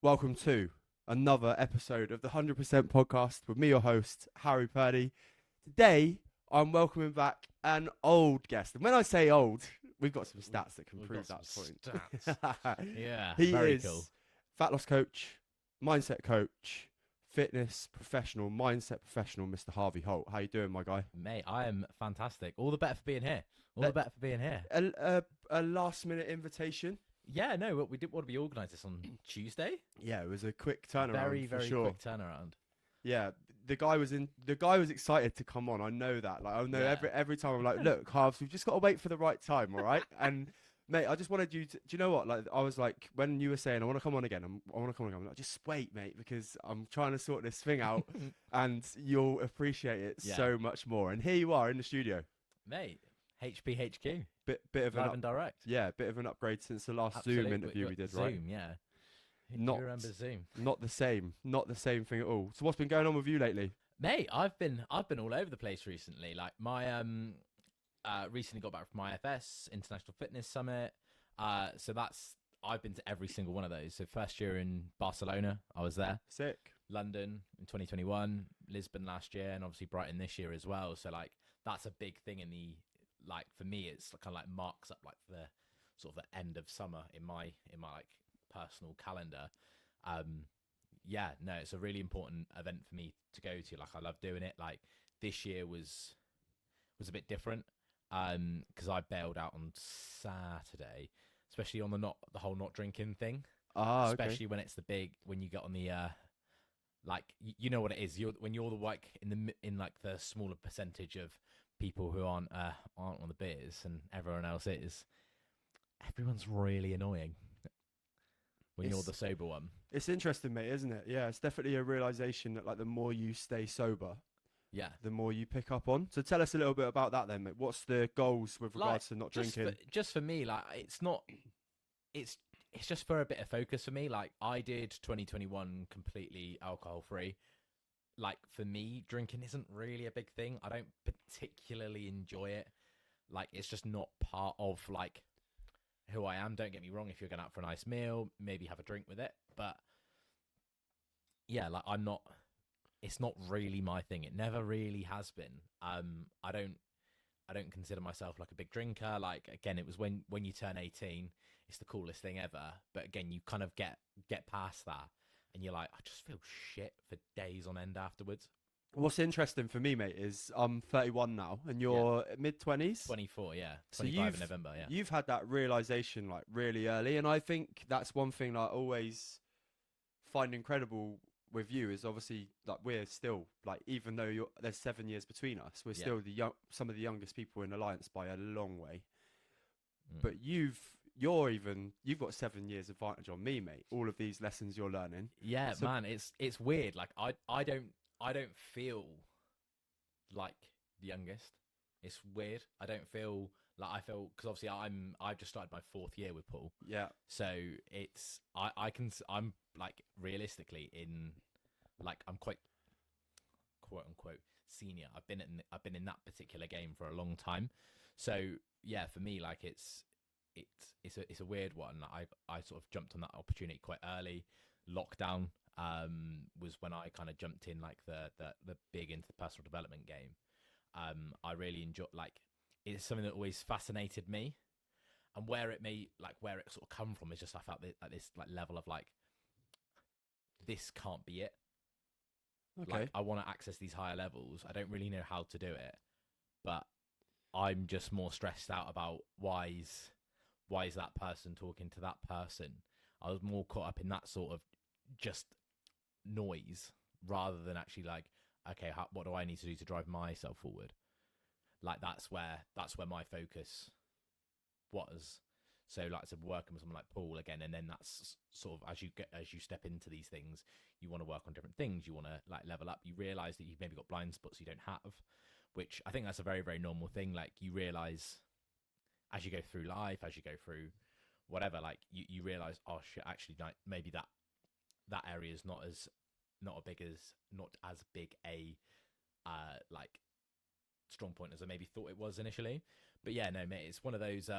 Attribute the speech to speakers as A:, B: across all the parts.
A: Welcome to another episode of the 100% podcast with me, your host, Harry Purdy. Today, I'm welcoming back an old guest. And when I say old, we've got some stats that can
B: We've
A: prove
B: got
A: that
B: some
A: point.
B: stats. Yeah,
A: He
B: very cool.
A: is fat loss coach, mindset coach, fitness professional, mindset professional, Mr. Harvey Holt. How you doing, my guy?
B: Mate, I am fantastic. All the better for being here. All
A: Uh,
B: the better for being here.
A: a last minute invitation.
B: Yeah, no, we did want to be organised this on Tuesday.
A: Yeah, it was a quick turnaround
B: Very,
A: for
B: very
A: sure.
B: quick turnaround.
A: Yeah, the guy was in. The guy was excited to come on. I know that. Like I know
B: Yeah.
A: every time I'm like, look, Harves, we've just got to wait for the right time, all right? And mate, I just wanted you to. Do you know what? Like I was like, when you were saying, I want to come on again. I want to come on again. I'm like, just wait, mate, because I'm trying to sort this thing out, and you'll appreciate it
B: Yeah.
A: so much more. And here you are in the studio.
B: Mate, HPHQ,
A: Bit of
B: live and direct.
A: yeah, bit of an upgrade since the last Zoom
B: Absolutely.
A: interview we did,
B: Zoom,
A: right?
B: yeah.
A: Not
B: You remember Zoom?
A: not the same thing at all. So what's been going on with you lately?
B: Mate, I've been all over the place recently. Like my recently got back from my IFS International Fitness Summit. So I've been to every single one of those. So first year in Barcelona, I was there.
A: Sick.
B: London in 2021, Lisbon last year, and obviously Brighton this year as well. So like that's a big thing in the like for me, it's kind of like marks up like the sort of the end of summer in my like personal calendar. Yeah, no, it's a really important event for me to go to. Like I love doing it. Like this year was a bit different because I bailed out on Saturday, especially on the whole not drinking thing.
A: Ah, okay.
B: Especially when it's when you get on the like you know what it is. When you're the like in like the smaller percentage of people who aren't on the beers and everyone else is. Everyone's really annoying when you're the sober one.
A: It's interesting, mate, isn't it? Yeah, it's definitely a realization that like the more you stay sober,
B: Yeah.
A: the more you pick up on. So tell us a little bit about that then, mate. What's the goals with regards to not drinking?
B: Just for me, like it's not. It's just for a bit of focus for me. Like I did 2021 completely alcohol free. Like for me, drinking isn't really a big thing. I don't particularly enjoy it. Like it's just not part of like who I am. Don't get me wrong. If you're going out for a nice meal, maybe have a drink with it. But yeah, like I'm not. It's not really my thing. It never really has been. I don't consider myself like a big drinker. Like again, it was when you turn 18, it's the coolest thing ever. But again, you kind of get past that, and you're like, I just feel shit for days on end afterwards.
A: What's interesting for me, mate, is I'm 31 now, and
B: Yeah,
A: you're mid 20s.
B: 24, yeah,
A: So
B: 25 in November, yeah,
A: you've had that realization like really early, and I think that's one thing that I always find incredible with you is obviously like we're still like even though there's 7 years between us, we're
B: yeah.
A: still some of the youngest people in Alliance by a long way.
B: Mm.
A: But you've got 7 years advantage on me, mate. All of these lessons you're learning.
B: Yeah,
A: So
B: man, it's weird. Like I don't feel like the youngest. It's weird. I don't feel like I feel because obviously I've just started my fourth year with Paul.
A: yeah,
B: So it's I'm like realistically in like I'm quite quote unquote senior. I've been in that particular game for a long time. So yeah, for me like it's a weird one. I sort of jumped on that opportunity quite early. Lockdown was when I kind of jumped in like the big into the personal development game. I really enjoy like it's something that always fascinated me and where it sort of come from is just I felt like this like level of like this can't be it.
A: okay.
B: Like I want to access these higher levels. I don't really know how to do it, but I'm just more stressed out about why is that person talking to that person. I was more caught up in that sort of just noise rather than actually like okay, what do I need to do to drive myself forward? Like that's where my focus was. So like I said, working with someone like Paul again, and then that's sort of as you step into these things, you want to work on different things. You want to like level up. You realize that you've maybe got blind spots you don't have, which I think that's a very very normal thing. Like you realize as you go through life, as you go through whatever, like you realize oh shit, actually like, maybe that area is not as big a like strong point as I maybe thought it was initially. But yeah, no, mate, it's one of those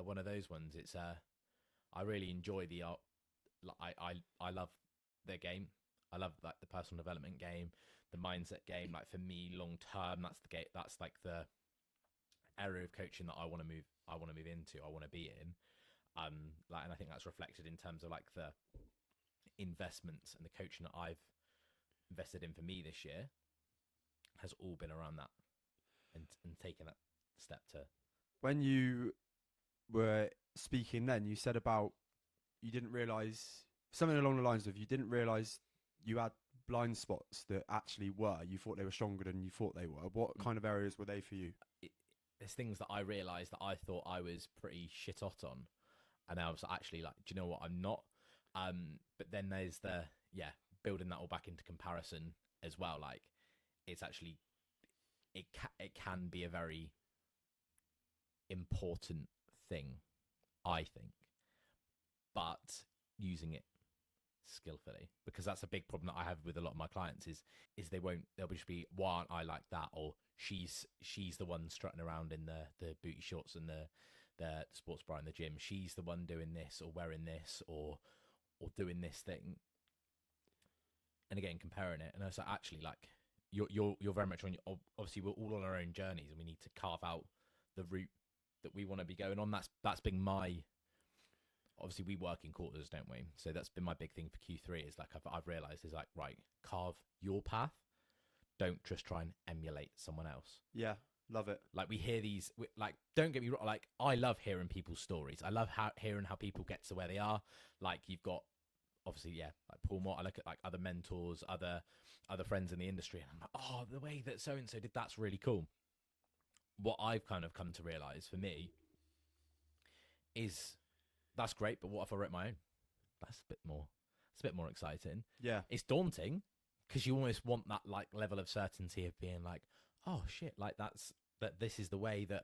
B: one of those ones. It's I really enjoy I love their game. I love like the personal development game, the mindset game. Like for me, long term, that's the game. That's like the area of coaching that I want to move. I want to move into. I want to be in. Like, and I think that's reflected in terms of like the investments and the coaching that I've invested in for me this year has all been around that and taking that step to.
A: When you were speaking, then you said about you didn't realize something along the lines of you didn't realize you had blind spots that actually were. You thought they were stronger than you thought they were. What kind of areas were they for you?
B: There's things that I realized that I thought I was pretty shit hot on, and I was actually like, do you know what? I'm not. But then there's the building that all back into comparison as well. Like it's actually it can be a very important thing, I think, but using it skillfully, because that's a big problem that I have with a lot of my clients is they'll just be, why aren't I like that, or she's the one strutting around in the booty shorts and the sports bra in the gym, she's the one doing this or wearing this or doing this thing, and again comparing it. And it's like, actually, like you're very much on your, obviously we're all on our own journeys and we need to carve out the route that we want to be going on. That's been my, obviously we work in quarters, don't we? So that's been my big thing for Q3 is like I've realized is like, right, carve your path. Don't just try and emulate someone else.
A: Yeah, love it.
B: Like we hear these, like, don't get me wrong, like I love hearing people's stories. I love hearing how people get to where they are. Like you've got, obviously, like Paul Moore. I look at like other mentors, other friends in the industry, and I'm like, oh, the way that so-and-so did, that's really cool. What I've kind of come to realize for me is that's great, but what if I wrote my own? That's a bit more exciting.
A: Yeah.
B: It's daunting because you almost want that like level of certainty of being like, oh shit, like this is the way that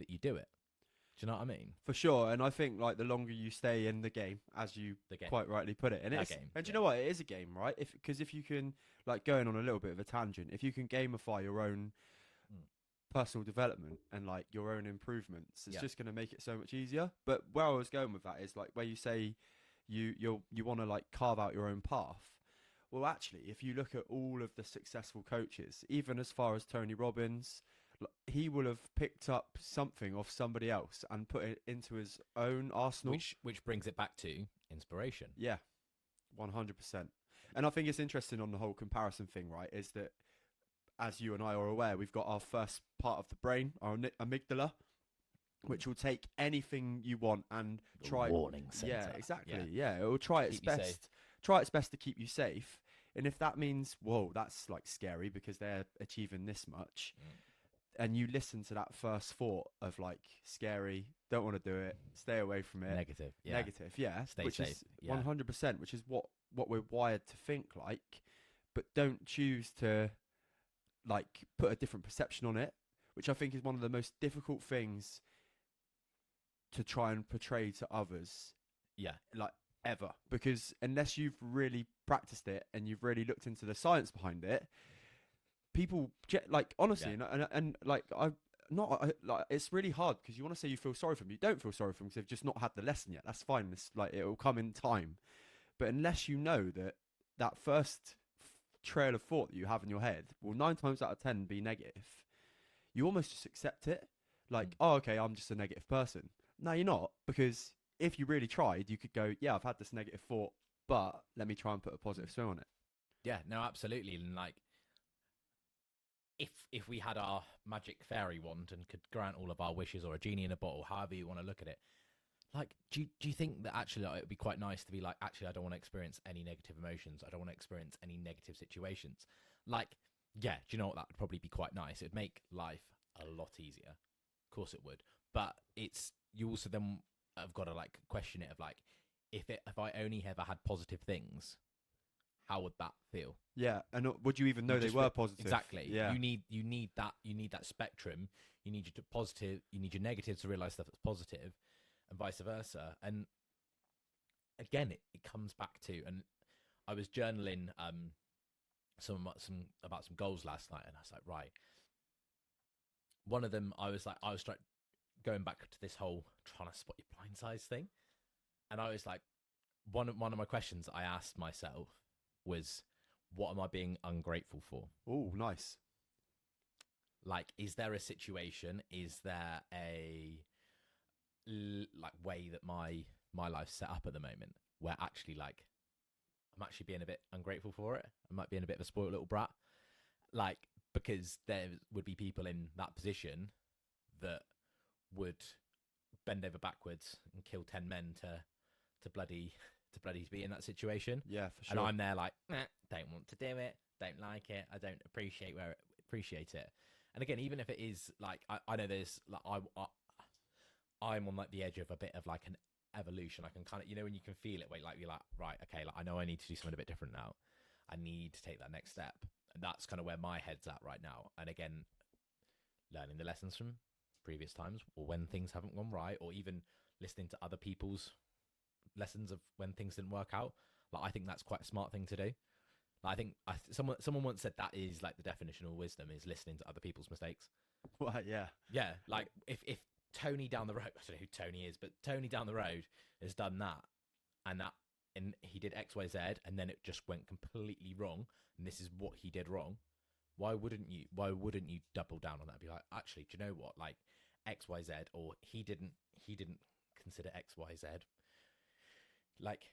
B: you do it. Do you know what I mean?
A: For sure. And I think like the longer you stay in the game, as you quite rightly put it, and it's
B: game,
A: and do you know what, it is a game, right? Because if you can, like, going on a little bit of a tangent, if you can gamify your own personal development and like your own improvements, it's just going to make it so much easier. But where I was going with that is like where you say you want to like carve out your own path. Well, actually, if you look at all of the successful coaches, even as far as Tony Robbins, he will have picked up something off somebody else and put it into his own arsenal.
B: Which brings it back to inspiration.
A: Yeah, 100%. And I think it's interesting on the whole comparison thing, right, is that as you and I are aware, we've got our first part of the brain, our amygdala, which will take anything you want and try.
B: Warning center.
A: Yeah, exactly. Yeah, it will try its best. Try its best to keep you safe. And if that means, whoa, that's like scary because they're achieving this much, and you listen to that first thought of like scary, don't want to do it, stay away from it,
B: negative,
A: yeah,
B: stay
A: which
B: safe,
A: is 100%, which is what we're wired to think like, but don't choose to like put a different perception on it, which I think is one of the most difficult things to try and portray to others.
B: Yeah,
A: like ever, because unless you've really practiced it and you've really looked into the science behind it, people like honestly, and like like it's really hard because you want to say you feel sorry for them, you don't feel sorry for them because they've just not had the lesson yet. That's fine. It's like it will come in time, but unless you know that first trail of thought that you have in your head will 9 times out of 10 be negative, you almost just accept it. Like, oh, okay, I'm just a negative person. No, you're not, because if you really tried, you could go, yeah, I've had this negative thought, but let me try and put a positive spin on it.
B: Yeah, no, absolutely. And like, if we had our magic fairy wand and could grant all of our wishes, or a genie in a bottle, however you want to look at it, like, do you think that actually like, it would be quite nice to be like, actually, I don't want to experience any negative emotions. I don't want to experience any negative situations. Like, yeah, do you know what? That would probably be quite nice. It would make life a lot easier. Of course it would. But you also then have got to like question it of like, if I only ever had positive things, how would that feel?
A: Yeah, and would you even know they were positive?
B: Exactly.
A: Yeah.
B: You need that spectrum. You need your positive. You need your negative to realize stuff that's positive, and vice versa. And again, it comes back to, and I was journaling some about some goals last night, and I was like, right. One of them, I was going back to this whole trying to spot your blind sides thing, and I was like, one of my questions I asked myself was, what am I being ungrateful for?
A: Oh, nice.
B: Like, is there a situation? Is there a like way that my life's set up at the moment where actually like I'm actually being a bit ungrateful for it? I might be in a bit of a spoiled little brat, like because there would be people in that position that would bend over backwards and kill 10 men to bloody be in that situation.
A: Yeah, for sure.
B: And I'm there like, don't want to do it, don't like it, I don't appreciate it. And again, even if it is like I know there's like I'm on like the edge of a bit of like an evolution. I can kind of, you know, when you can feel it, where like you're like, right, okay, like I know I need to do something a bit different now. I need to take that next step, and that's kind of where my head's at right now. And again, learning the lessons from previous times, or when things haven't gone right, or even listening to other people's lessons of when things didn't work out. Like I think that's quite a smart thing to do. Like, I think someone once said that is like the definition of wisdom is listening to other people's mistakes.
A: Well, yeah.
B: Yeah, like if Tony down the road, I don't know who Tony is, but Tony down the road has done that, and he did X, Y, Z, and then it just went completely wrong, and this is what he did wrong. Why wouldn't you double down on that? Be like, actually, do you know what? Like X, Y, Z, or he didn't consider X, Y, Z. Like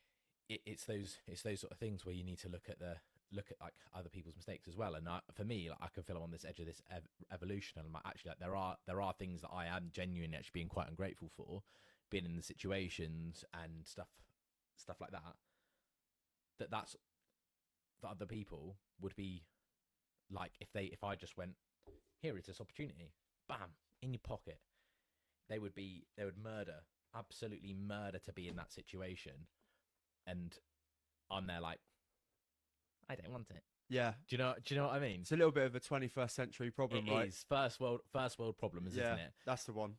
B: it's those sort of things where you need to look at like other people's mistakes as well. And for me, like, I can feel I'm on this edge of this evolution, and I'm like, actually, like there are things that I am genuinely actually being quite ungrateful for, being in the situations and stuff like that. That's that other people would be like, if I just went, here is this opportunity, bam, in your pocket, they would absolutely murder to be in that situation, and I'm there like, I don't want it.
A: Yeah.
B: Do you know what I mean?
A: It's a little bit of a 21st century problem,
B: It
A: right?
B: is first world problems,
A: Yeah,
B: isn't it?
A: that's the one.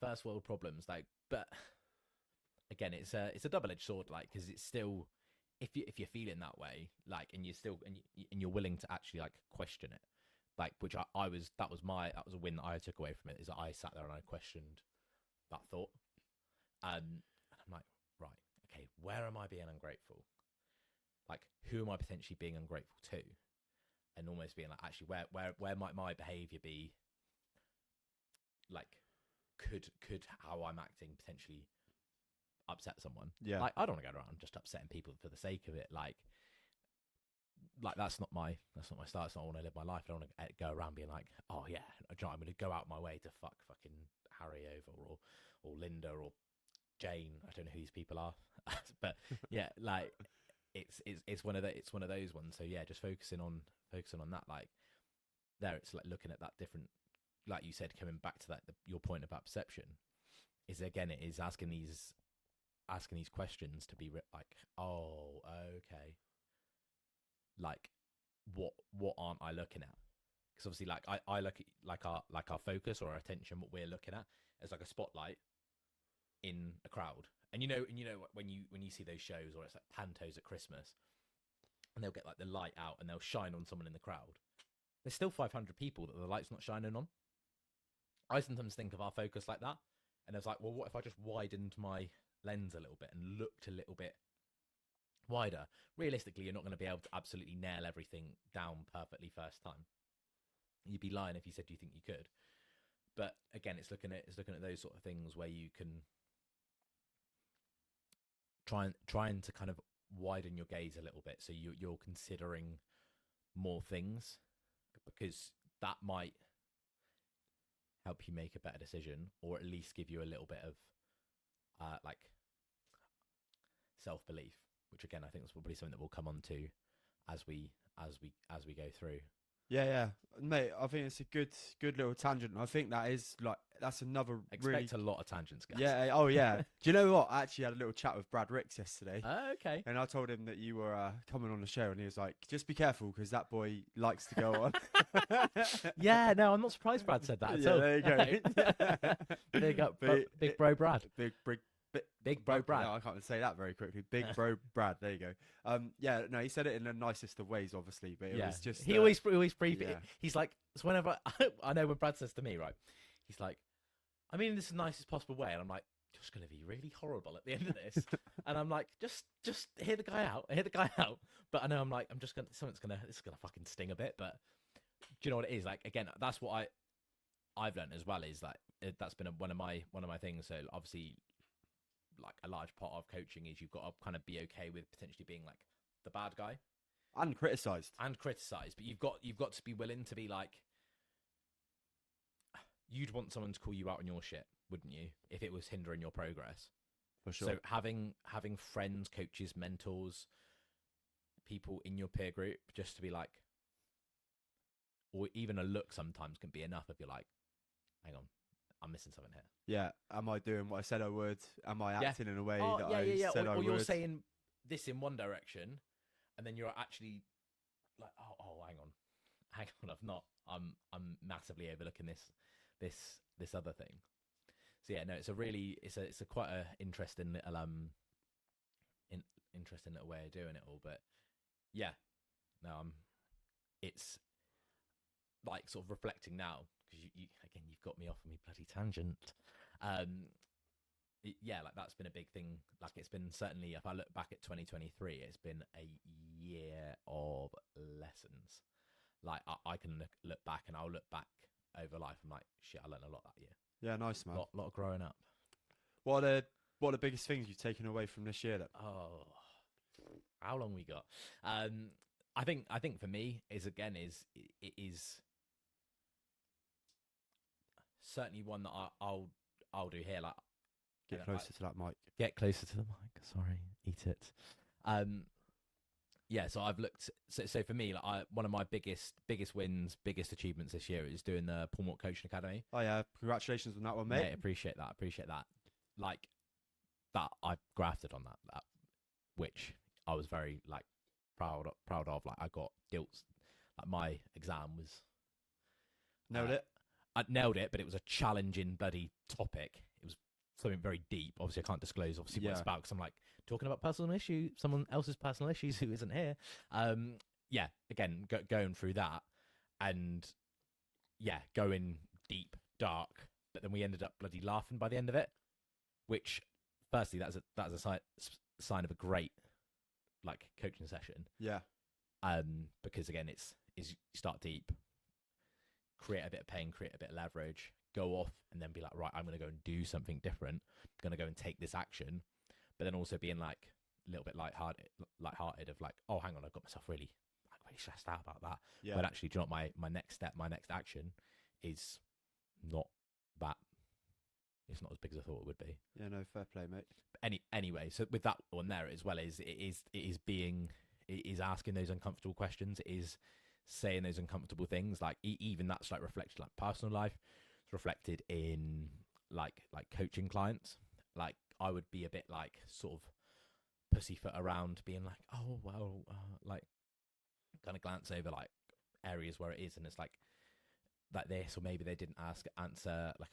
B: First world problems, like, but again, it's a double-edged sword, like, because it's still, if you're feeling that way, like, and you're still and you're willing to actually like question it, like, which that was a win that I took away from it, is that I sat there and I questioned that thought, and I'm like, right, okay, where am I being ungrateful? Like, who am I potentially being ungrateful to? And almost being like, actually, where might my behaviour be? Like, could how I'm acting potentially upset someone?
A: Yeah.
B: Like, I don't want to go around just upsetting people for the sake of it. Like that's not my style. It's not how I want to live my life. I don't want to go around being like, oh yeah, I'm going to go out my way to fucking Harry over or Linda or Jane. I don't know who these people are, but yeah, like. It's one of those ones. So yeah, just focusing on that. Like there, it's like looking at that different, like you said, coming back to that your point about perception is, again, it is asking these questions to be like, oh, okay, like what aren't I looking at? Because obviously, like I look at our focus or our attention, what we're looking at as like a spotlight in a crowd. And you know when you see those shows, or it's like pantos at Christmas, and they'll get like the light out and they'll shine on someone in the crowd. There's still 500 people that the light's not shining on. I sometimes think of our focus like that, and it's like, well, what if I just widened my lens a little bit and looked a little bit wider? Realistically, you're not going to be able to absolutely nail everything down perfectly first time. You'd be lying if you said you think you could. But again, it's looking at those sort of things where you can trying to kind of widen your gaze a little bit, so you're considering more things, because that might help you make a better decision, or at least give you a little bit of like self-belief, which again I think is probably something that we'll come on to as we go through.
A: Yeah, mate. I think it's a good little tangent. I think that's another
B: Expect a lot of tangents, guys.
A: Yeah. Oh, yeah. Do you know what? I actually had a little chat with Brad Ricks yesterday.
B: Okay.
A: And I told him that you were coming on the show, and he was like, "Just be careful, because that boy likes to go on."
B: Yeah. No, I'm not surprised Brad said that.
A: Yeah, there you go.
B: Big up, big bro Brad. Big bro Brad.
A: No, I can't say that very quickly. Big bro Brad. There you go. Yeah, no, he said it in the nicest of ways, obviously, but it was just.
B: He always brief it.
A: Yeah.
B: He's like, so whenever I know when Brad says to me, right, he's like, I mean, this is the nicest possible way, and I'm like, just going to be really horrible at the end of this. And I'm like, just hear the guy out. But I know I'm like, this is going to fucking sting a bit. But do you know what it is? Like, again, that's what I've learned as well, is like, that's been one of my things. So obviously, like, a large part of coaching is you've got to kind of be okay with potentially being like the bad guy
A: And criticised.
B: but you've got to be willing to be like, you'd want someone to call you out on your shit, wouldn't you, if it was hindering your progress?
A: For sure.
B: So having friends, coaches, mentors, people in your peer group, just to be like, or even a look sometimes can be enough if you're like, hang on, I'm missing something here.
A: Yeah. Am I doing what I said I would? Am I acting in a way that
B: I
A: said I would?
B: Or you're saying this in one direction, and then you're actually like, oh, hang on, I'm massively overlooking this other thing. So yeah, no, it's a quite a interesting little interesting little way of doing it all. But yeah, no, it's like sort of reflecting now, because you again, you've got me off on my bloody tangent. Yeah, like that's been a big thing. Like, it's been, certainly, if I look back at 2023, it's been a year of lessons. Like, I can look back, and I'll look back over life. I'm like, shit, I learned a lot that year.
A: Yeah, nice, man.
B: Lot of growing up.
A: What are the biggest things you've taken away from this year then?
B: Oh, how long we got? I think for me is it is certainly one that I'll do here. Like,
A: Get closer to that mic.
B: Get closer to the mic. Sorry, eat it. Yeah. So I've looked. So for me, like, one of my biggest wins, biggest achievements this year is doing the Paul Mort Coaching Academy.
A: Oh yeah, congratulations on that one, mate.
B: Appreciate that. Like, that I grafted on that, which I was very, like, proud of. Like, I got guilt. Like, my exam was
A: Nailed it.
B: I nailed it, but it was a challenging bloody topic. It was something very deep. Obviously, I can't disclose what it's about, because I'm like talking about someone else's personal issues who isn't here. Yeah, again, going through that, and yeah, going deep, dark, but then we ended up bloody laughing by the end of it. Which, firstly, that's a sign of a great, like, coaching session.
A: Yeah.
B: Because again, it's you start deep, create a bit of pain, create a bit of leverage, go off, and then be like, right, I'm going to go and do something different. I'm going to go and take this action, but then also being like a little bit lighthearted of like, oh, hang on, I got myself really stressed out about that.
A: Yeah.
B: But actually, do you know what, my next step, my next action is not that. It's not as big as I thought it would be.
A: Yeah, no, fair play, mate.
B: Anyway, so with that one there, as well as it is asking those uncomfortable questions, it is saying those uncomfortable things. Like, even that's like reflected, like, personal life. It's reflected in like coaching clients. Like, I would be a bit like sort of pussyfoot around, being like, oh well, like, kind of glance over like areas where it is, and it's like this, or maybe they didn't answer like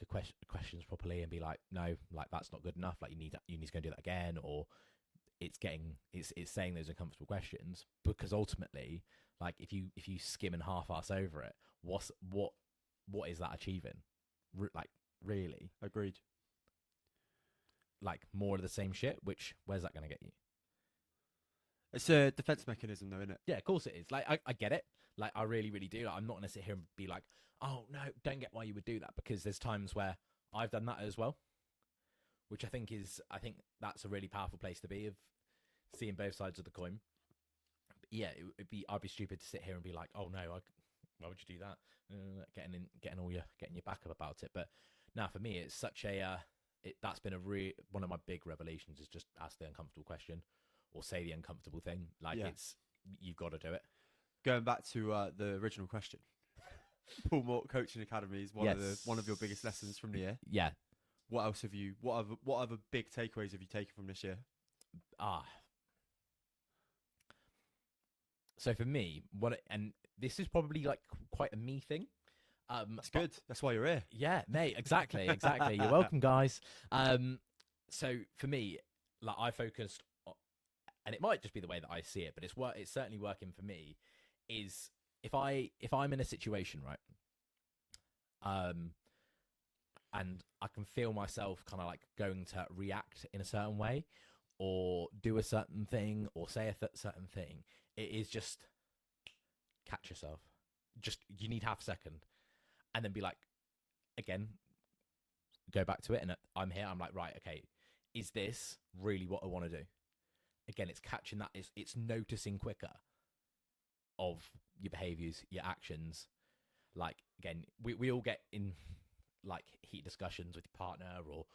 B: questions properly, and be like, no, like, that's not good enough, like, you need to go and do that again. Or it's saying those uncomfortable questions, because ultimately, like, if you skim and half-ass over it, what is that achieving? Like, really?
A: Agreed.
B: Like, more of the same shit, which, where's that going to get you?
A: It's a defense mechanism, though, isn't it?
B: Yeah, of course it is. Like, I get it. Like, I really, really do. Like, I'm not going to sit here and be like, oh, no, don't get why you would do that, because there's times where I've done that as well, which I think that's a really powerful place to be, of seeing both sides of the coin. But yeah, I'd be stupid to sit here and be like, oh, no, why would you do that? Getting your back up about it. But now, for me, it's such a that's been one of my big revelations, is just ask the uncomfortable question, or say the uncomfortable thing. Like,
A: Yeah.
B: You've got to do it.
A: Going back to the original question, Paul Mort Coaching Academy is one of your biggest lessons from the year.
B: Yeah.
A: What else have you? What other big takeaways have you taken from this year?
B: So for me, and this is probably like quite a me thing.
A: That's good. That's why you're here.
B: Yeah, mate. Exactly. You're welcome, guys. So for me, like, I focused on, and it might just be the way that I see it, but it's certainly working for me, is if I'm in a situation, right, and I can feel myself kind of like going to react in a certain way, or do a certain thing, or say a certain thing. It is just catch yourself. Just you need half a second, and then be like, again, go back to it. And I'm here. I'm like, right, okay, is this really what I want to do? Again, it's catching that. It's noticing quicker of your behaviors, your actions. Like, again, we all get in like heat discussions with your partner or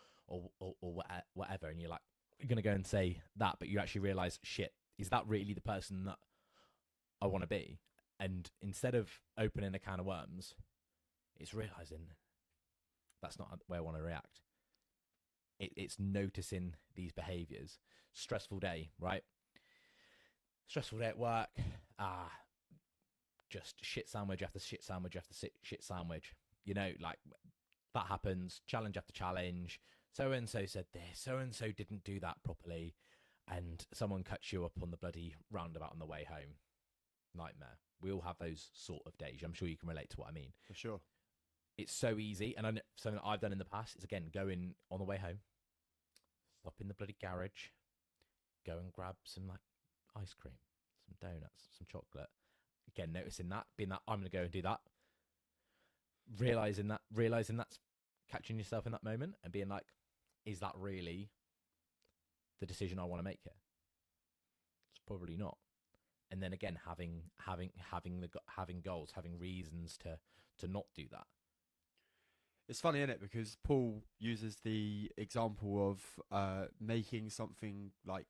B: whatever, and you're like, you're gonna go and say that, but you actually realize, shit, is that really the person that I want to be? And instead of opening a can of worms, it's realizing that's not the way I want to react. It's noticing these behaviors. Stressful day, right? Stressful day at work. Just shit sandwich after shit sandwich after shit sandwich. You know, like that happens. Challenge after challenge. So and so said this. So and so didn't do that properly, and someone cuts you up on the bloody roundabout on the way home. Nightmare. We all have those sort of days. I'm sure you can relate to what I mean.
A: For sure.
B: It's so easy, and something that I've done in the past is, again, going on the way home, stop in the bloody garage, go and grab some like ice cream, some donuts, some chocolate. Again, noticing that, being that I'm going to go and do that, realizing that's catching yourself in that moment and being like, is that really the decision I want to make here? It's probably not. And then again, having goals, having reasons to not do that.
A: It's funny, isn't it? Because Paul uses the example of making something like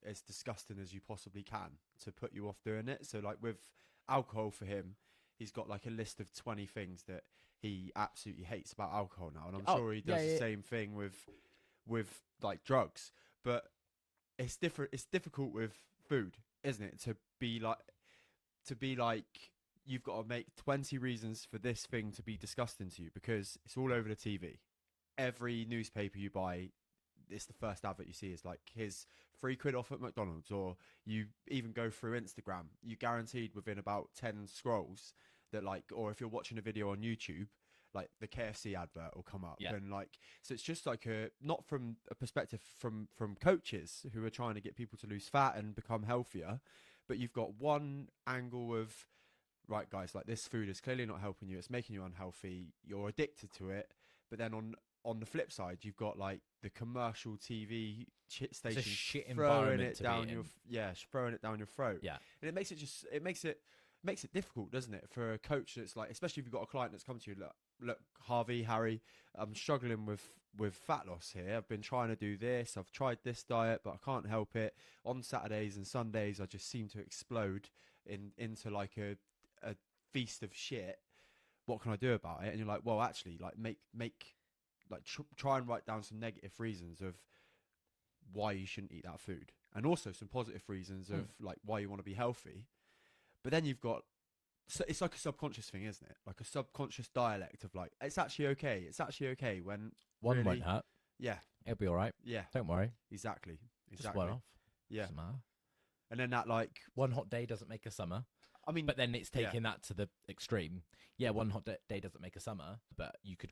A: as disgusting as you possibly can to put you off doing it. So like with alcohol for him, he's got like a list of 20 things that he absolutely hates about alcohol now. And I'm sure he does the same thing with like drugs. But it's different. It's difficult with food, isn't it? To be like you've got to make 20 reasons for this thing to be disgusting to you because it's all over the TV. Every newspaper you buy, it's the first advert you see is like, here's £3 off at McDonald's, or you even go through Instagram, you guaranteed within about 10 scrolls that like, or if you're watching a video on YouTube, like the KFC advert will come up.
B: Yeah.
A: And like, so it's just like not from a perspective from coaches who are trying to get people to lose fat and become healthier, but you've got one angle of, right, guys, like this food is clearly not helping you. It's making you unhealthy. You're addicted to it. But then on the flip side, you've got like the commercial TV station throwing it down your throat.
B: Yeah,
A: and it makes it difficult, doesn't it, for a coach that's like, especially if you've got a client that's come to you, look, Harry, I'm struggling with fat loss here. I've been trying to do this. I've tried this diet, but I can't help it. On Saturdays and Sundays, I just seem to explode into like a feast of shit. What can I do about it? And you're like, well, actually, like make like try and write down some negative reasons of why you shouldn't eat that food, and also some positive reasons of like why you want to be healthy. But then you've got, so it's like a subconscious thing, isn't it? Like a subconscious dialect of like, it's actually okay. It's actually okay when
B: one
A: really,
B: won't hurt.
A: Yeah,
B: It'll be all right.
A: Yeah,
B: Don't worry.
A: Exactly.
B: Just one off.
A: Yeah.
B: Doesn't matter.
A: And then that like
B: one hot day doesn't make a summer.
A: I mean,
B: but then it's taking that to the extreme. Yeah, one hot day doesn't make a summer, but you could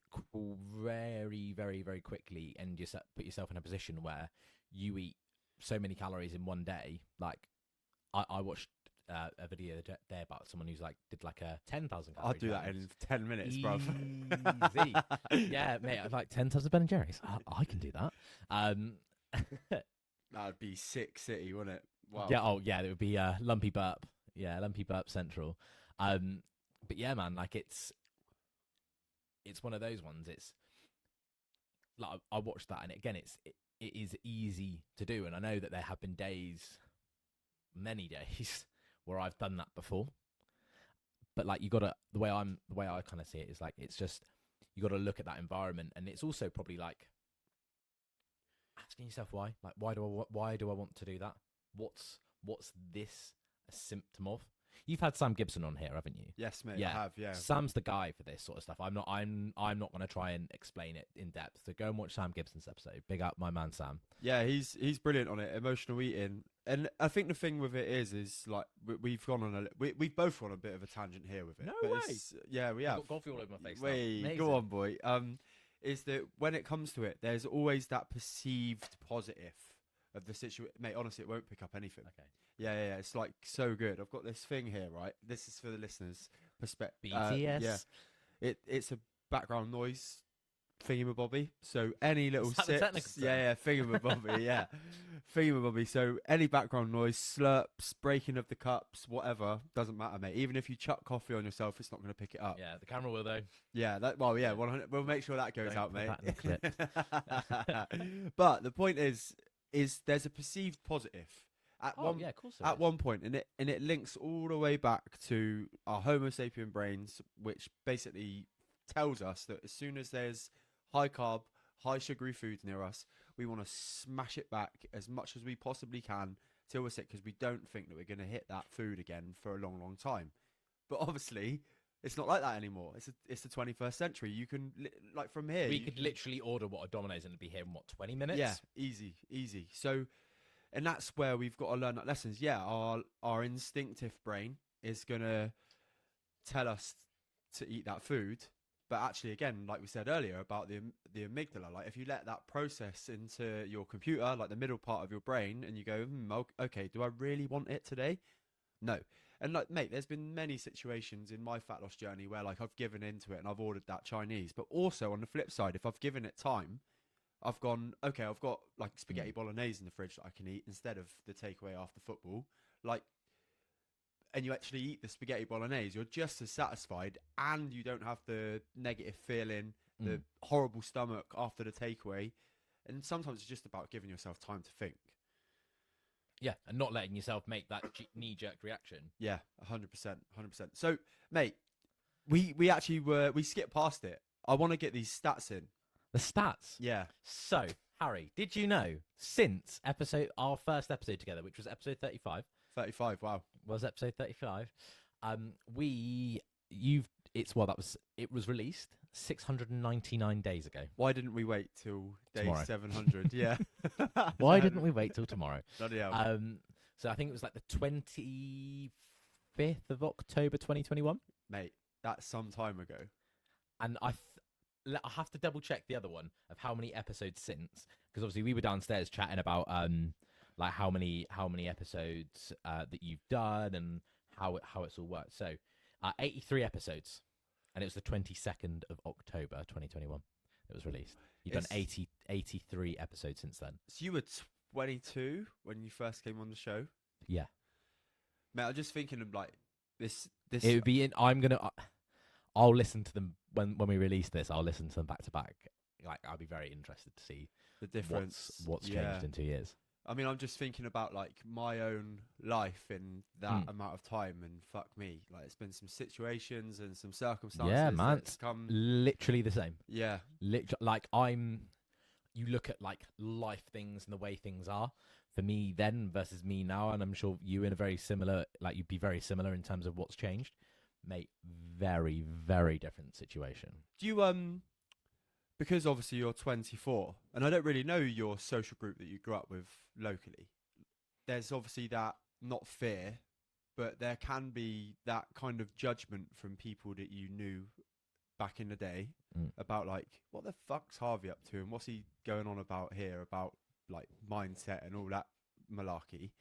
B: very, very, very quickly and put yourself in a position where you eat so many calories in one day. Like, I watched a video there about someone who's like did like a 10,000 calorie.
A: I'll do that in 10 minutes, bruv.
B: Easy. Yeah, mate. I'd like 10 tubs of Ben and Jerry's. I can do that.
A: That would be sick city, wouldn't it? Wow.
B: Yeah. Oh, yeah. It would be lumpy burp. Yeah, lumpy burp central. But yeah, man, like it's one of those ones. It's like I watched that, and again, it is easy to do, and I know that there have been many days, where I've done that before. But like, the way I kind of see it is like, it's just, you got to look at that environment, and it's also probably like asking yourself why. Like, why do I want to do that? What's this a symptom of? You've had Sam Gibson on here, haven't you?
A: Yes, mate.
B: Yeah.
A: I have. Yeah.
B: Sam's the guy for this sort of stuff. I'm not going to try and explain it in depth. So go and watch Sam Gibson's episode. Big up my man Sam.
A: Yeah, he's brilliant on it. Emotional eating, and I think the thing with it is like we've gone on we've both gone on a bit of a tangent here with it.
B: No
A: but
B: way.
A: Yeah, we have.
B: I've got coffee all over my face.
A: Wait, go on, boy. is that when it comes to it, there's always that perceived positive of the situation. Mate, honestly, it won't pick up anything.
B: Okay.
A: Yeah. It's like so good. I've got this thing here, right? This is for the listeners' perspective.
B: BTS.
A: Yeah, it's a background noise thingamabobby. So any little
B: Is that the technical
A: sips,
B: term?
A: yeah, thingamabobby, yeah, thingamabobby. So any background noise, slurps, breaking of the cups, whatever, doesn't matter, mate. Even if you chuck coffee on yourself, it's not going to pick it up.
B: Yeah, the camera will though.
A: Yeah, yeah, 100, we'll make sure that goes
B: Don't
A: out,
B: put
A: mate.
B: that in the
A: But the point is there's a perceived positive at
B: Yeah, of course.
A: at one point, and it links all the way back to our Homo sapien brains, which basically tells us that as soon as there's high carb, high sugary foods near us, we want to smash it back as much as we possibly can till we're sick, because we don't think that we're going to hit that food again for a long, long time. But obviously, it's not like that anymore. It's the 21st century. You can like from here.
B: We could literally order what a Domino's and it'd be here in what 20 minutes.
A: Yeah, easy. So, and that's where we've got to learn that lessons. Yeah, our instinctive brain is gonna tell us to eat that food, but actually, again, like we said earlier about the amygdala, like if you let that process into your computer, like the middle part of your brain, and you go, okay, do I really want it today? No. And like, mate, there's been many situations in my fat loss journey where like I've given into it and I've ordered that Chinese. But also on the flip side, if I've given it time, I've gone, okay, I've got like spaghetti bolognese in the fridge that I can eat instead of the takeaway after football. Like, and you actually eat the spaghetti bolognese, you're just as satisfied, and you don't have the negative feeling, the horrible stomach after the takeaway. And sometimes it's just about giving yourself time to think.
B: Yeah, and not letting yourself make that knee-jerk reaction.
A: Yeah, 100%. So, mate, we actually we skipped past it. I want to get these stats in.
B: The stats.
A: Yeah.
B: So, Harry, did you know since our first episode together, which was episode 35,
A: 35, wow.
B: was episode 35, it was released 699 days ago.
A: Why didn't we wait till day
B: Tomorrow.
A: 700? Yeah.
B: Why didn't we wait till tomorrow?
A: Bloody hell.
B: So I think it was like the 25th of October 2021.
A: Mate, that's some time ago.
B: And I have to double check the other one of how many episodes since, because obviously we were downstairs chatting about like how many episodes that you've done and how it's all worked. So 83 episodes, and it was the 22nd of October 2021 it was released. You've done 83 episodes since then.
A: So you were 22 when you first came on the show?
B: Yeah.
A: Mate, I'm just thinking of like this.
B: It would be in. I'll listen to them when we release this. I'll listen to them back to back. Like, I'll be very interested to see
A: the difference.
B: What's changed in 2 years.
A: I mean, I'm just thinking about like my own life in that amount of time, and fuck me, like it's been some situations and some circumstances.
B: Yeah, man,
A: that's come
B: literally the same.
A: Yeah,
B: like you look at like life things and the way things are for me then versus me now, and I'm sure you in a very similar, like you'd be very similar in terms of what's changed, mate. Very, very different situation.
A: Do you because obviously you're 24, and I don't really know your social group that you grew up with locally. There's obviously that, not fear, but there can be that kind of judgment from people that you knew back in the day about like, what the fuck's Harvey up to and what's he going on about here about like mindset and all that malarkey.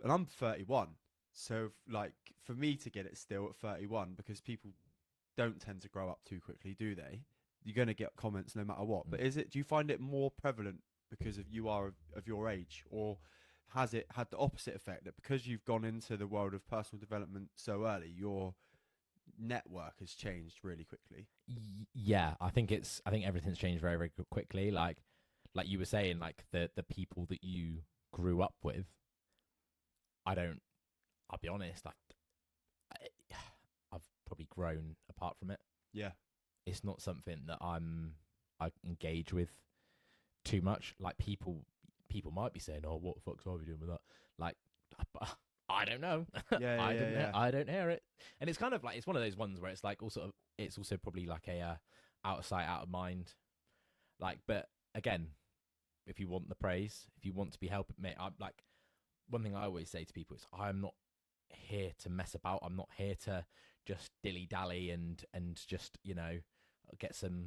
A: And I'm 31, so like for me to get it still at 31, because people don't tend to grow up too quickly, do they? You're going to get comments no matter what. But do you find it more prevalent because you are of your age, or has it had the opposite effect, that because you've gone into the world of personal development so early, your network has changed really quickly?
B: Yeah, I think everything's changed very, very quickly. Like you were saying, like the people that you grew up with, I'll be honest, I've probably grown apart from it. Yeah. It's not something that I engage with too much. Like people might be saying, "Oh, what the fuck's Harvey doing with that?" Like, I don't know. I don't hear it. And it's kind of like, it's one of those ones where it's like it's also probably like a out of sight, out of mind. Like, but again, if you want the praise, if you want to be helped, mate, I'm like, one thing I always say to people is, I'm not here to mess about. I'm not here to just dilly dally and just, get some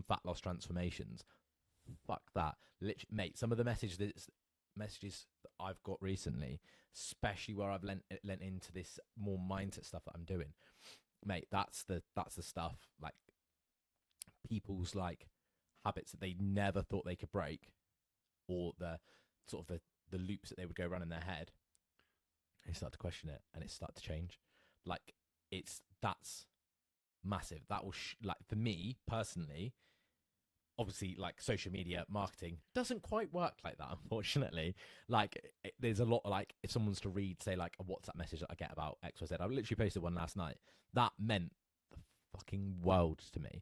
B: fat loss transformations. Fuck that. Literally, mate, some of the messages that I've got recently, especially where I've lent into this more mindset stuff that I'm doing, mate, that's the stuff, like people's like habits that they never thought they could break, or the sort of the loops that they would go around in their head. They start to question it, and it start to change. Like that's massive. That will like for me personally. Obviously, like social media marketing doesn't quite work like that, unfortunately. Like there's a lot of, like, if someone's to read, say, like a WhatsApp message that I get about XYZ, I literally posted one last night that meant the fucking world to me.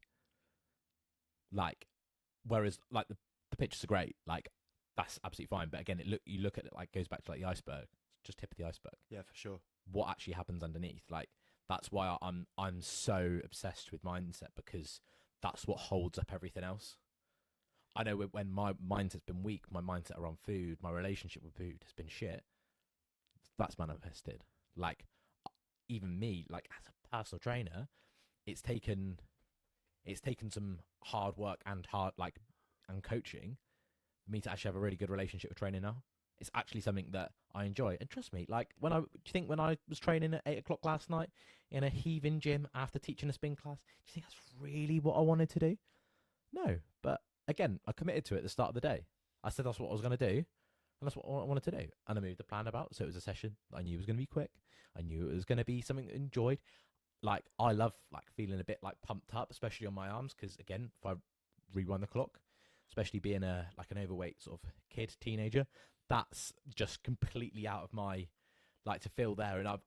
B: Like, whereas like the pictures are great, like that's absolutely fine. But again, you look at it, like, goes back to like the iceberg, it's just tip of the iceberg.
A: Yeah, for sure.
B: What actually happens underneath? Like that's why I'm so obsessed with mindset, because that's what holds up everything else. I know when my mindset's been weak, my mindset around food, my relationship with food has been shit. That's manifested. Like even me, like as a personal trainer, it's taken some hard work and coaching for me to actually have a really good relationship with training now. It's actually something that I enjoy. And trust me, like do you think when I was training at 8 o'clock last night in a heaving gym after teaching a spin class, do you think that's really what I wanted to do? No, but again, I committed to it at the start of the day. I said that's what I was going to do, and that's what I wanted to do. And I moved the plan about, so it was a session that I knew was going to be quick. I knew it was going to be something I enjoyed. Like, I love, like, feeling a bit, like, pumped up, especially on my arms, because, again, if I rewind the clock, especially being an overweight sort of kid, teenager, that's just completely out of my, like, to feel there. And I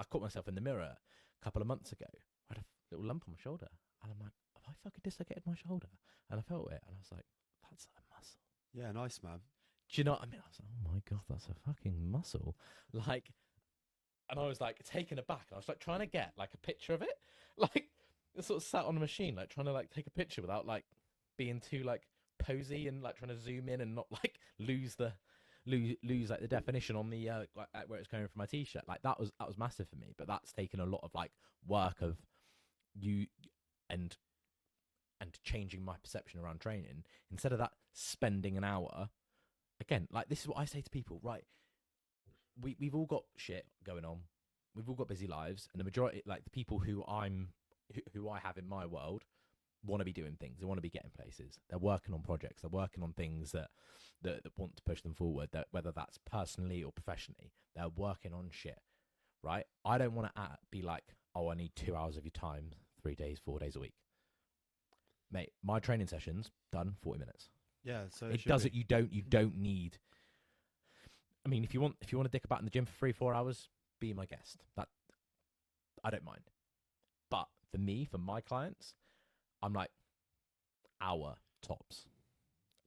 B: caught myself in the mirror a couple of months ago. I had a little lump on my shoulder, and I'm like, have I fucking dislocated my shoulder? And I felt it, and I was like, that's a muscle.
A: Yeah, nice, man.
B: Do you know what I mean? I was like, oh my God, that's a fucking muscle. Like, and I was like taken aback. And I was like trying to get like a picture of it. Like, I sort of sat on a machine, like trying to like take a picture without like being too like posy, and like trying to zoom in and not like lose like the definition on the where it's coming from my t-shirt. Like that was massive for me. But that's taken a lot of like work of you and changing my perception around training. Instead of that, spending an hour, again, like this is what I say to people, right? We've all got shit going on. We've all got busy lives, and the majority, like the people who I have in my world, want to be doing things. They want to be getting places. They're working on projects. They're working on things that want to push them forward, that whether that's personally or professionally, they're working on shit, right? I don't want to be like, oh, I need 2 hours of your time, 3 days, 4 days a week. Mate, my training sessions done 40 minutes.
A: Yeah, so
B: it doesn't. You don't need. I mean, if you want to dick about in the gym for 3-4 hours, be my guest. That I don't mind. But for me, for my clients, I'm like hour tops.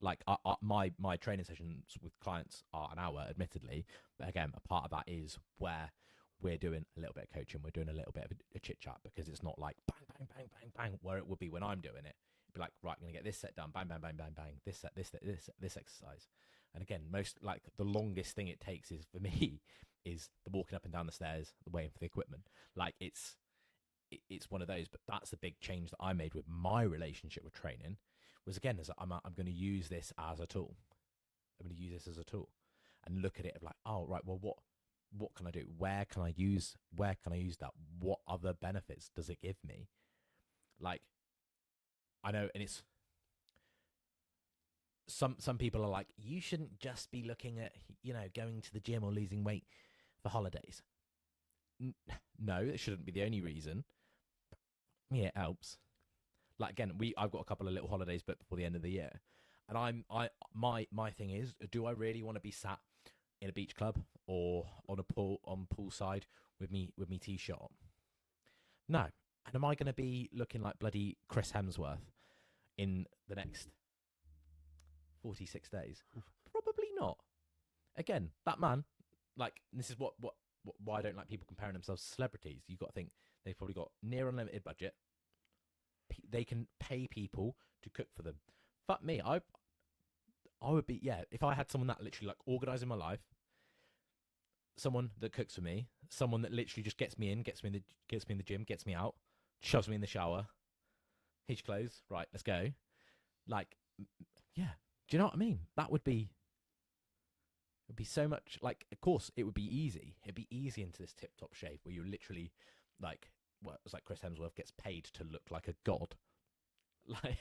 B: Like my training sessions with clients are an hour, admittedly, but again, a part of that is where we're doing a little bit of coaching, we're doing a little bit of a chit chat, because it's not like bang bang bang bang bang where it would be when I'm doing it. It'd be like, right, I'm gonna get this set done, bang bang bang bang bang, this set, this exercise. And again, most like the longest thing it takes is for me is the walking up and down the stairs, waiting for the equipment. Like it's one of those. But that's the big change that I made with my relationship with training. Was again, as I'm going to use this as a tool. I'm going to use this as a tool and look at it of like, oh right, well what can I do? Where can I use that? What other benefits does it give me? Like, I know, and it's some people are like, you shouldn't just be looking at, going to the gym or losing weight for holidays. No, it shouldn't be the only reason. Yeah, it helps. Like again, I've got a couple of little holidays booked before the end of the year, and my thing is, do I really want to be sat in a beach club or on poolside with me t-shirt on? No. And am I going to be looking like bloody Chris Hemsworth in the next 46 days? Probably not. Again, that man, like, this is why I don't like people comparing themselves to celebrities. You've got to think they've probably got near unlimited budget. They can pay people to cook for them. Fuck me, I would be, if I had someone that literally like organising my life, someone that cooks for me, someone that literally just gets me in the gym, gets me out, shoves me in the shower. Hitch clothes, right? Let's go. Like, yeah. Do you know what I mean? That would be. It'd be so much like. Of course, it would be easy. It'd be easy into this tip-top shape where you're literally, like, well, it's like Chris Hemsworth gets paid to look like a god. Like,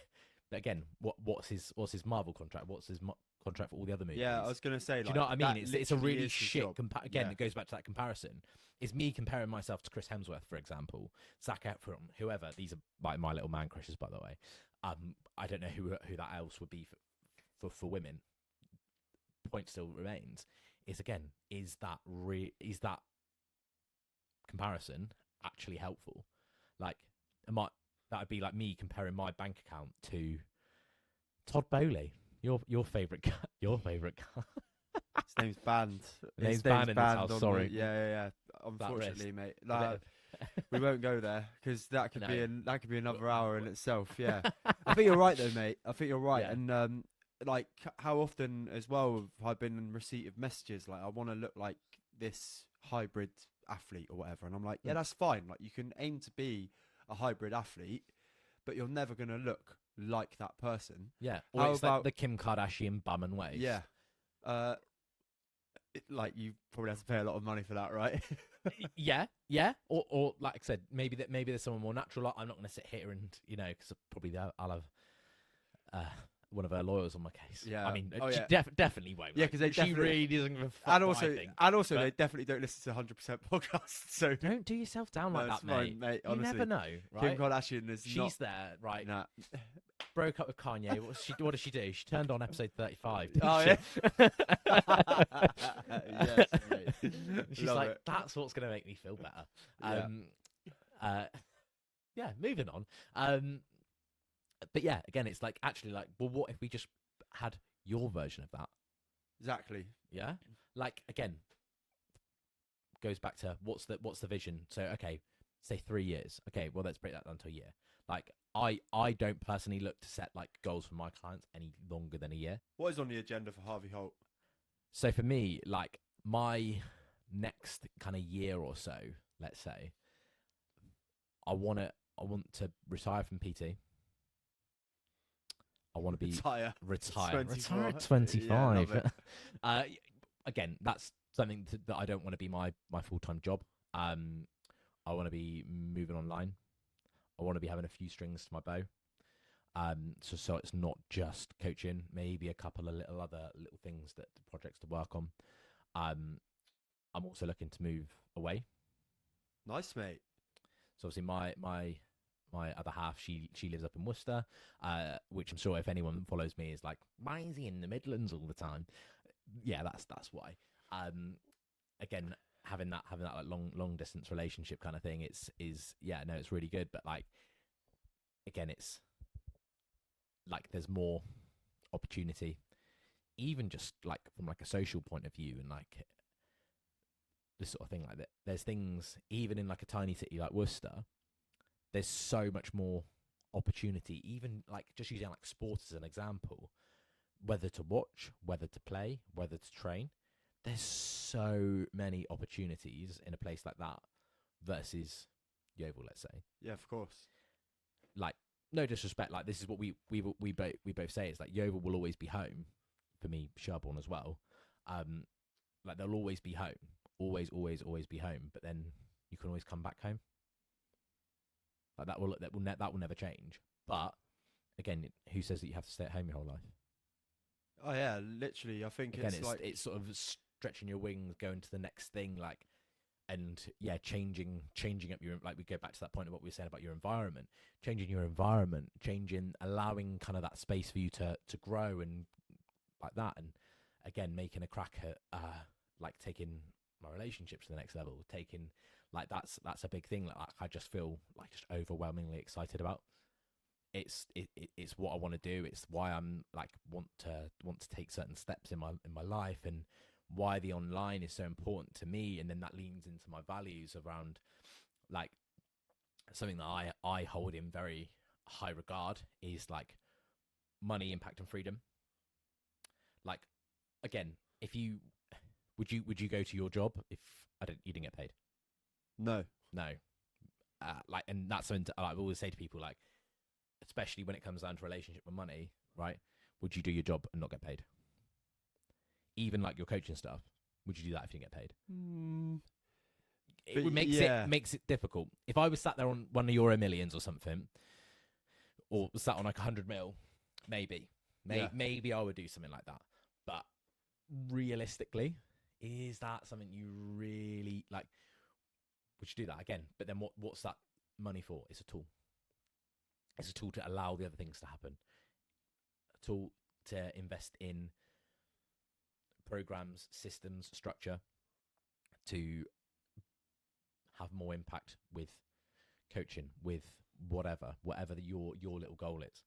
B: but again, what's his Marvel contract? What's his contract for all the other movies?
A: Yeah, I was gonna say.
B: Do you know what I mean? It's a really shit. Again,
A: Yeah.
B: it goes back to that comparison. It's me comparing myself to Chris Hemsworth, for example, Zac Efron, whoever. These are my little man crushes, by the way. I don't know who that else would be for women. Point still remains. Is that comparison actually helpful? Like, that would be like me comparing my bank account to Todd Bowley, your favorite guy.
A: His name's banned.
B: Name's banned in this house. Sorry.
A: Yeah. Unfortunately, mate. Like, we won't go there because that could be another hour in itself. Yeah. I think you're right though, mate. I think you're right.
B: Yeah.
A: And like, how often as well have I been in receipt of messages like, I want to look like this hybrid athlete or whatever, and I'm like, yeah, that's fine. Like, you can aim to be a hybrid athlete, but you're never gonna look like that person.
B: Yeah.
A: How
B: Or it's
A: about
B: like the Kim Kardashian bum and waist.
A: Yeah. Like, you probably have to pay a lot of money for that, right?
B: yeah. Or like I said, maybe there's someone more natural. I'm not going to sit here and because probably I'll have one of her lawyers on my case.
A: Yeah.
B: I mean,
A: Oh,
B: she
A: yeah.
B: definitely won't.
A: Yeah, because
B: she really doesn't give a fuck.
A: And
B: what
A: also,
B: I think.
A: they definitely don't listen to 100% podcasts. So
B: Don't do yourself down like
A: it's
B: that,
A: fine, mate.
B: You
A: Honestly,
B: never know,
A: Kim
B: right?
A: Kardashian is
B: She's there, right?
A: Nah.
B: Broke up with Kanye. What did she do? She turned on episode 35. Didn't
A: Oh,
B: she?
A: yeah. Yes, mate.
B: She's
A: Love
B: like,
A: it.
B: that's what's going to make me feel better.
A: Yeah.
B: Yeah, moving on. But yeah, again, it's like, actually, like, well, what if we just had your version of that?
A: Exactly.
B: Yeah, like, again, goes back to what's the vision. So, okay, say 3 years. Okay, well, let's break that down to a year. Like, I don't personally look to set like goals for my clients any longer than a year.
A: What is on the agenda for Harvey Holt?
B: So for me, like, my next kind of year or so, let's say, I want to retire from PT. I want to be retire at 25.
A: Yeah,
B: again, that's something that I don't want to be my full-time job. I want to be moving online. I want to be having a few strings to my bow. So it's not just coaching, maybe a couple of other little things projects to work on. I'm also looking to move away.
A: Nice, mate.
B: So obviously my other half, she lives up in Worcester, which I'm sure if anyone follows me is like, why is he in the Midlands all the time? Yeah, that's why. Again, having that like long distance relationship kind of thing, it's really good. But like, again, it's like there's more opportunity, even just like from like a social point of view, and like this sort of thing like that. There's things even in like a tiny city like Worcester. There's so much more opportunity, even like just using like sport as an example, whether to watch, whether to play, whether to train. There's so many opportunities in a place like that versus Yeovil, let's say.
A: Yeah, of course.
B: Like, no disrespect, like this is what we both say. It's like Yeovil will always be home for me, Sherborne as well. Like they'll always be home, always be home. But then you can always come back home. Like that will never change. But again, who says that you have to stay at home your whole life?
A: Oh yeah, literally. I think
B: Again,
A: it's like
B: it's sort of stretching your wings, going to the next thing, like, and yeah, changing up your, like, we go back to that point of what we were saying about your environment, changing your environment, allowing kind of that space for you to grow and like that, and again, making a crack at like taking my relationship to the next level, taking like that's a big thing. Like I just feel like just overwhelmingly excited about. It's what I want to do. It's why I'm like want to take certain steps in my life, and why the online is so important to me. And then that leans into my values around like something that I hold in very high regard is like money, impact, and freedom. Like, again, if you would you go to your job if you didn't get paid?
A: No.
B: Like, and that's something I always say to people, like, especially when it comes down to relationship with money, right? Would you do your job and not get paid? Even like your coaching stuff, would you do that if you didn't get paid?
A: Mm,
B: It
A: but
B: would
A: yeah,
B: makes it difficult. If I was sat there on one of Euro Millions or something, or sat on like 100 mil, maybe,
A: Yeah.
B: maybe I would do something like that. But realistically, is that something you really like? Would you do that again? But then what's that money for? It's a tool. It's a tool to allow the other things to happen. A tool to invest in programs, systems, structure to have more impact with coaching, with whatever your little goal is.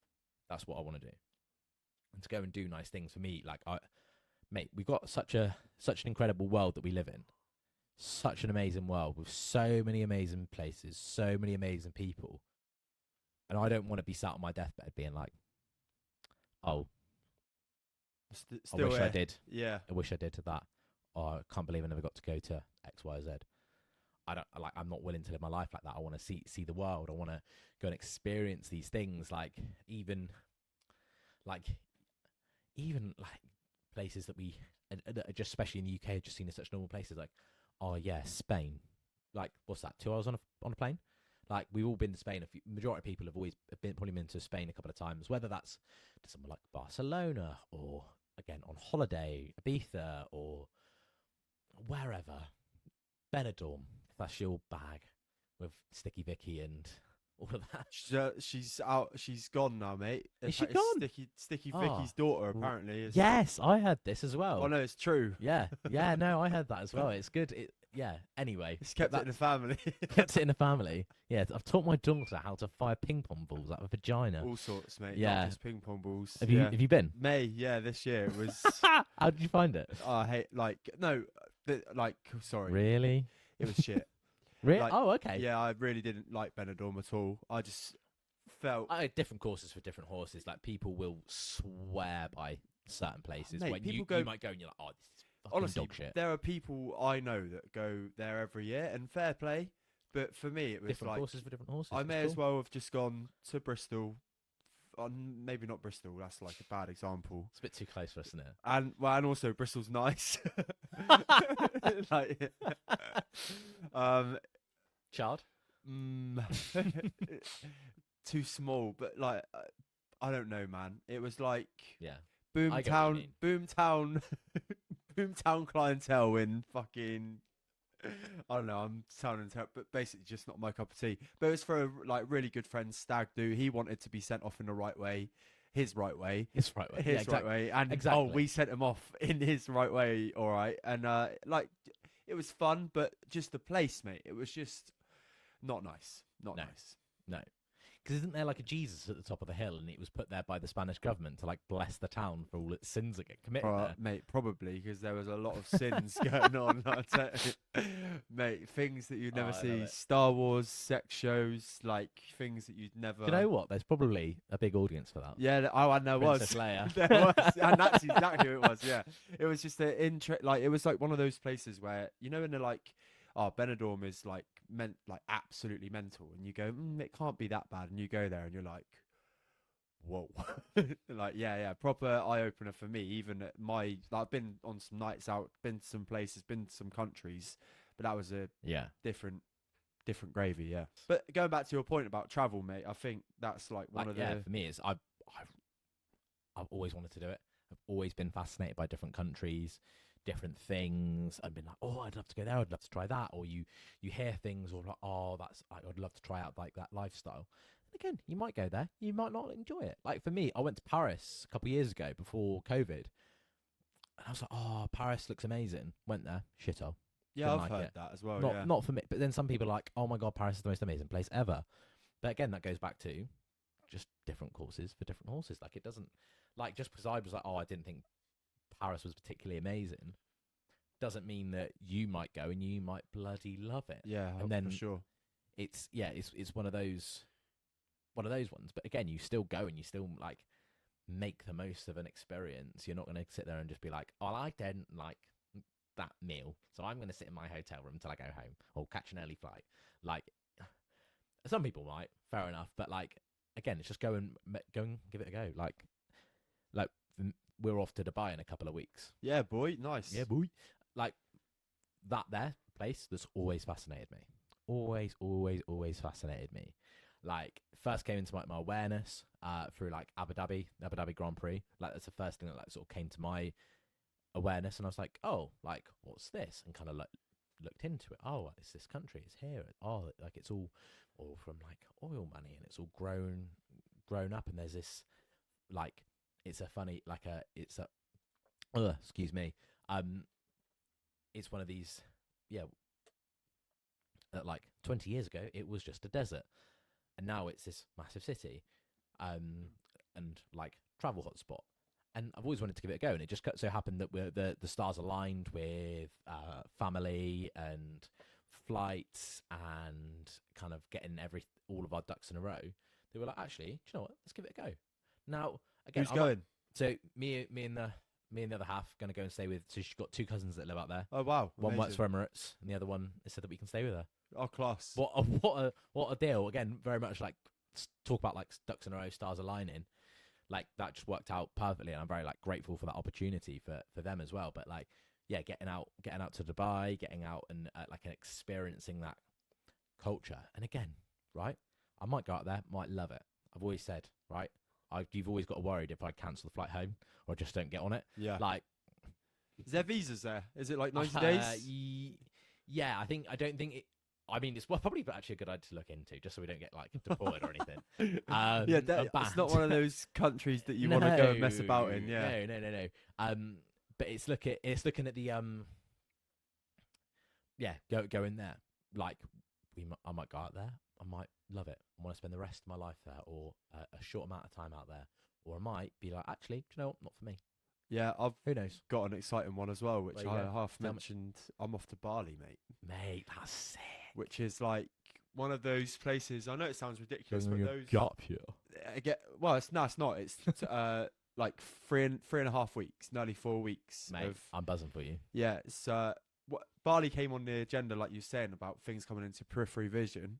B: That's what I want to do. And to go and do nice things for me, like mate, we've got such an incredible world that we live in. Such an amazing world with so many amazing places, so many amazing people. And I don't want to be sat on my deathbed being like, oh, I
A: still
B: wish I
A: here.
B: did.
A: Yeah.
B: I wish I did to that. Or I can't believe I never got to go to X, Y, Z. I'm not willing to live my life like that. I want to see the world. I want to go and experience these things, like even places that we, just especially in the UK, just seen as such normal places. Like, oh yeah, Spain. Like, what's that? 2 hours on a plane. Like, we've all been to Spain. Majority of people have probably been to Spain a couple of times. Whether that's to somewhere like Barcelona or again on holiday, Ibiza or wherever, Benidorm. That's your bag with Sticky Vicky and all of that.
A: She's out. She's gone now, mate.
B: Is she
A: It's
B: gone?
A: Sticky
B: Oh,
A: Vicky's daughter apparently is.
B: Yes, I heard this as well.
A: Oh no, it's true.
B: Yeah, no, I heard that as well. It's good. Anyway,
A: It's kept it in the family.
B: kept it in the family. Yeah, I've taught my daughter how to fire ping pong balls out of a vagina.
A: All sorts, mate.
B: Yeah.
A: Not just ping pong balls.
B: Have
A: yeah.
B: you been?
A: May, yeah, this year it was.
B: How did you find it?
A: I hate sorry.
B: Really?
A: It was shit.
B: Really?
A: Like,
B: Oh, okay.
A: Yeah, I really didn't like Benidorm at all. I just felt.
B: I had different courses for different horses. Like, people will swear by certain places.
A: Mate,
B: when
A: people
B: you
A: go-
B: might go and you're like, oh, this is fucking
A: Honestly,
B: dog shit.
A: there are people I know that go there every year, and fair play. But for me, it was
B: Different
A: like
B: courses for different horses.
A: I
B: It's
A: may as
B: cool.
A: well have just gone to Bristol. Maybe not Bristol. That's like a bad example.
B: It's a bit too close for us, isn't it?
A: And also Bristol's nice. like,
B: Child?
A: too small. But like, I don't know, man. It was like
B: Yeah. I get what you
A: Boomtown, Boomtown clientele in fucking. I don't know. I'm sounding terrible, but basically just not my cup of tea. But it was for a like really good friend, Stag Do. He wanted to be sent off in the right way, his right way.
B: It's right way.
A: His
B: Yeah, exactly.
A: right way, and
B: Exactly.
A: we sent him off in his right way, all right. And like, it was fun, but just the place, mate. It was just not nice. Not
B: No.
A: nice.
B: No. Because isn't there like a Jesus at the top of the hill, and it was put there by the Spanish government to like bless the town for all its sins that get committed there?
A: Mate, probably because there was a lot of sins going on. I'll tell you. Mate, things that you'd never
B: I love
A: see.
B: it.
A: Star Wars, sex shows, like things that you'd never.
B: Do you know what? There's probably a big audience for that.
A: Yeah, I know was.
B: Princess Leia.
A: There was, and that's exactly who it was. Yeah, it was just an like it was like one of those places where when they're like, oh, Benidorm is like absolutely mental, and you go, it can't be that bad, and you go there and you're like, whoa, like yeah, proper eye opener for me. Even at I've been on some nights out, been to some places, been to some countries, but that was a
B: Yeah.
A: different gravy. Yeah, but going back to your point about travel, mate, I think that's like one of the
B: for me, it's I've always wanted to do it. I've always been fascinated by different countries, different things. I've been like, oh, I'd love to go there. I'd love to try that. Or you hear things, or like, oh, I'd love to try out like that lifestyle. And again, you might go there, you might not enjoy it. Like for me, I went to Paris a couple of years ago before COVID, and I was like, oh, Paris looks amazing. Went there, shithole.
A: yeah. I've
B: like
A: heard
B: it.
A: that as well.
B: Not for me. But then some people are like, oh my god, Paris is the most amazing place ever. But again, that goes back to just different courses for different horses. Like it doesn't, like just because I was like, oh, I didn't think Paris was particularly amazing, doesn't mean that you might go and you might bloody love it.
A: Yeah,
B: and then
A: for sure.
B: It's one of those ones. But again, you still go and you still like make the most of an experience. You're not going to sit there and just be like, oh, I didn't like that meal, so I'm going to sit in my hotel room until I go home or catch an early flight. Like some people might, fair enough, but like again, it's just go and give it a go. Like we're off to Dubai in a couple of weeks.
A: Yeah, boy, nice.
B: Yeah, boy. Like that there place that's always fascinated me. Always, always, always fascinated me. Like first came into my awareness through like Abu Dhabi Grand Prix. Like that's the first thing that like sort of came to my awareness, and I was like, oh, like what's this? And kind of like looked into it. Oh, it's this country. It's here. Oh, like it's all from like oil money, and it's all grown up. And there's this like it's a funny like a it's a excuse me. It's one of these like 20 years ago it was just a desert, and now it's this massive city, and like travel hotspot. And I've always wanted to give it a go, and it just so happened that the stars aligned with family and flights and kind of getting all of our ducks in a row. They were like, actually, do you know what? Let's give it a go. Now, again,
A: Who's going?
B: So me and the other half going to go and stay with. So she's got 2 cousins that live out there.
A: Oh wow!
B: One works
A: Amazing.
B: for Emirates, and the other one is said that we can stay with her.
A: Oh, class.
B: What a deal! Again, very much like talk about like ducks in a row, stars aligning. Like that just worked out perfectly, and I'm very like grateful for that opportunity for them as well. But like, yeah, getting out to Dubai, getting out and like experiencing that culture. And again, right, I might go out there, might love it. I've always said, right, you've always got to worried if I cancel the flight home or just don't get on it.
A: Yeah.
B: Like,
A: is there visas there? Is it like 90 days?
B: Yeah, I don't think it. I mean, it's probably actually a good idea to look into, just so we don't get like deported or anything.
A: It's not one of those countries that you want to go and mess about in. Yeah,
B: no. But it's looking at the go in there. Like I might go out there. I might love it. I want to spend the rest of my life there, or a short amount of time out there, or I might be like, actually, do you know what? Not for me.
A: Yeah, I've
B: Who knows?
A: got an exciting one as well, which
B: There you
A: I
B: go.
A: half
B: Tell me.
A: mentioned. I'm off to Bali, mate.
B: Mate, that's sick.
A: Which is like one of those places. I know it sounds ridiculous, but those
B: here.
A: it's not. It's like three and a half weeks, nearly 4 weeks.
B: Mate, I'm buzzing for you.
A: Yeah, it's Bali came on the agenda, like you were saying, about things coming into periphery vision.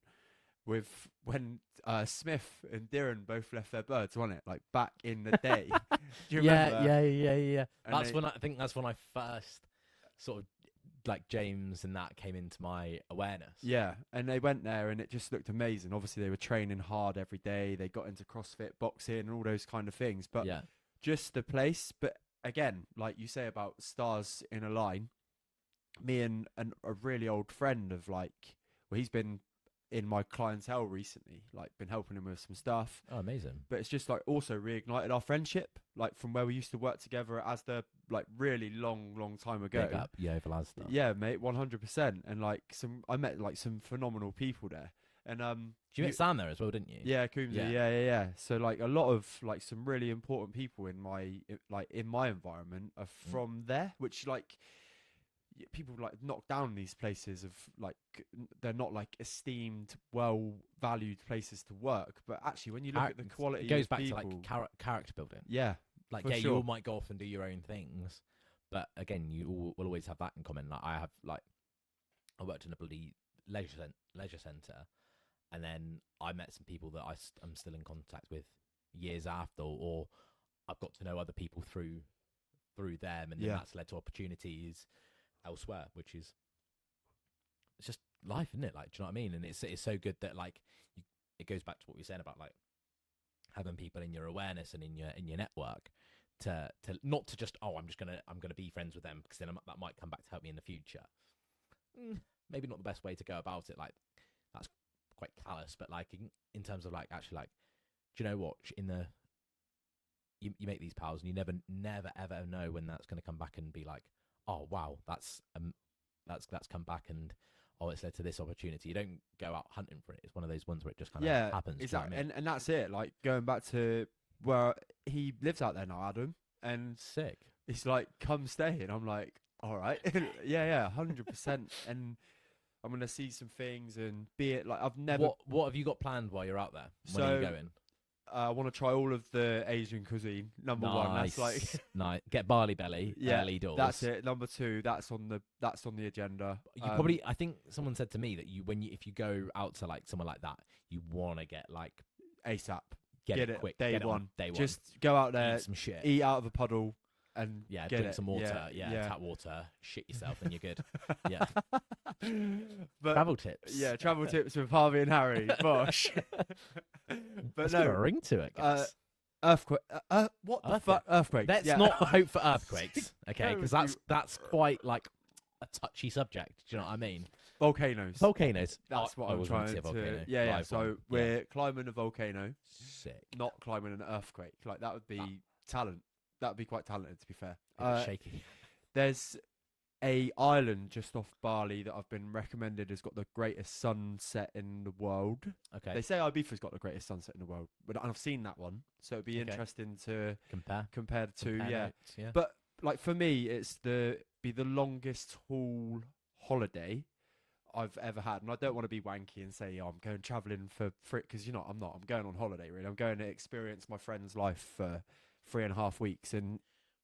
A: With when Smith and Dirren both left their birds, wasn't it? Like back in the day. Do you remember?
B: Yeah.
A: And
B: I think that's when I first sort of like James and that came into my awareness.
A: Yeah, and they went there and it just looked amazing. Obviously, they were training hard every day. They got into CrossFit, boxing, and all those kind of things. But
B: yeah,
A: just the place. But again, like you say about stars in a line, me and a really old friend of like, well, he's been in my clientele recently, like been helping him with some stuff.
B: Oh, amazing.
A: But it's just like also reignited our friendship, like from where we used to work together as the like really long time ago.
B: Big up, yeah, for lads stuff.
A: Yeah, mate, 100%. And like I met like some phenomenal people there. And
B: you met Sam there as well, didn't you?
A: Yeah, Coombsy, yeah. So like a lot of like some really important people in my environment are from there, which like people like knock down these places of like they're not like esteemed, well valued places to work. But actually, when you look at the quality,
B: it goes
A: of
B: back
A: people,
B: to like character building.
A: Yeah,
B: like
A: for
B: you
A: sure.
B: all might go off and do your own things, but again, you all will always have that in common. Like I worked in a bloody leisure centre, and then I met some people that I'm still in contact with years after, or I've got to know other people through them, and then that's led to opportunities elsewhere, which is, it's just life, isn't it? Like, do you know what I mean? And it's so good that like it goes back to what we were saying about like having people in your awareness and in your network to not to just, oh, I'm gonna be friends with them because then that might come back to help me in the future. Maybe not the best way to go about it. Like that's quite callous, but like in terms of like actually like, do you know what? You make these pals and you never ever know when that's going to come back and be like, oh wow, that's come back and oh, it's led to this opportunity. You don't go out hunting for it. It's one of those ones where it just kind of happens.
A: Exactly.
B: You know what I mean?
A: And that's it. Like going back to where he lives out there now, Adam, and
B: sick.
A: It's like, come stay, and I'm like, all right, yeah, 100%. And I'm gonna see some things and be it like I've never.
B: What have you got planned while you're out there? When are you going?
A: I want to try all of the Asian cuisine. Number one, that's like
B: nice. Get barley belly. Early doors.
A: That's it. Number two, that's on the agenda.
B: You probably. I think someone said to me that if you go out to like somewhere like that, you want to get like
A: ASAP.
B: get it quick.
A: day
B: get it
A: one.
B: on day one.
A: Just go out there,
B: eat some shit.
A: eat out of a puddle, and
B: Yeah,
A: get
B: drink
A: it.
B: some water. Yeah, tap water. Shit yourself, and you're good. Yeah.
A: But
B: Travel tips.
A: yeah, travel tips with Harvey and Harry. Bosh. But
B: Let's give
A: no,
B: a ring to it, guys.
A: earthquake. What the fuck? Earthquakes.
B: Let's
A: yeah.
B: not hope for earthquakes, okay?
A: Go
B: Because
A: with
B: that's quite like a touchy subject. Do you know what I mean?
A: Volcanoes.
B: Volcanoes.
A: That's what
B: I
A: I'm
B: was going
A: trying
B: say
A: to.
B: volcano.
A: Yeah.
B: Live
A: So
B: one.
A: we're climbing a volcano,
B: Sick.
A: not climbing an earthquake. Like that would be talent. That would be quite talented, to be fair.
B: A bit shaky.
A: There's a island just off Bali that I've been recommended has got the greatest sunset in the world.
B: Okay.
A: They say Ibiza's got the greatest sunset in the world, but I've seen that one, so it'd be interesting to compare the two.
B: Compare
A: Yeah.
B: notes, yeah.
A: But like for me, it's the longest haul holiday I've ever had, and I don't want to be wanky and say I'm going traveling for free because I'm not. I'm going on holiday. Really, I'm going to experience my friend's life for 3.5 weeks. And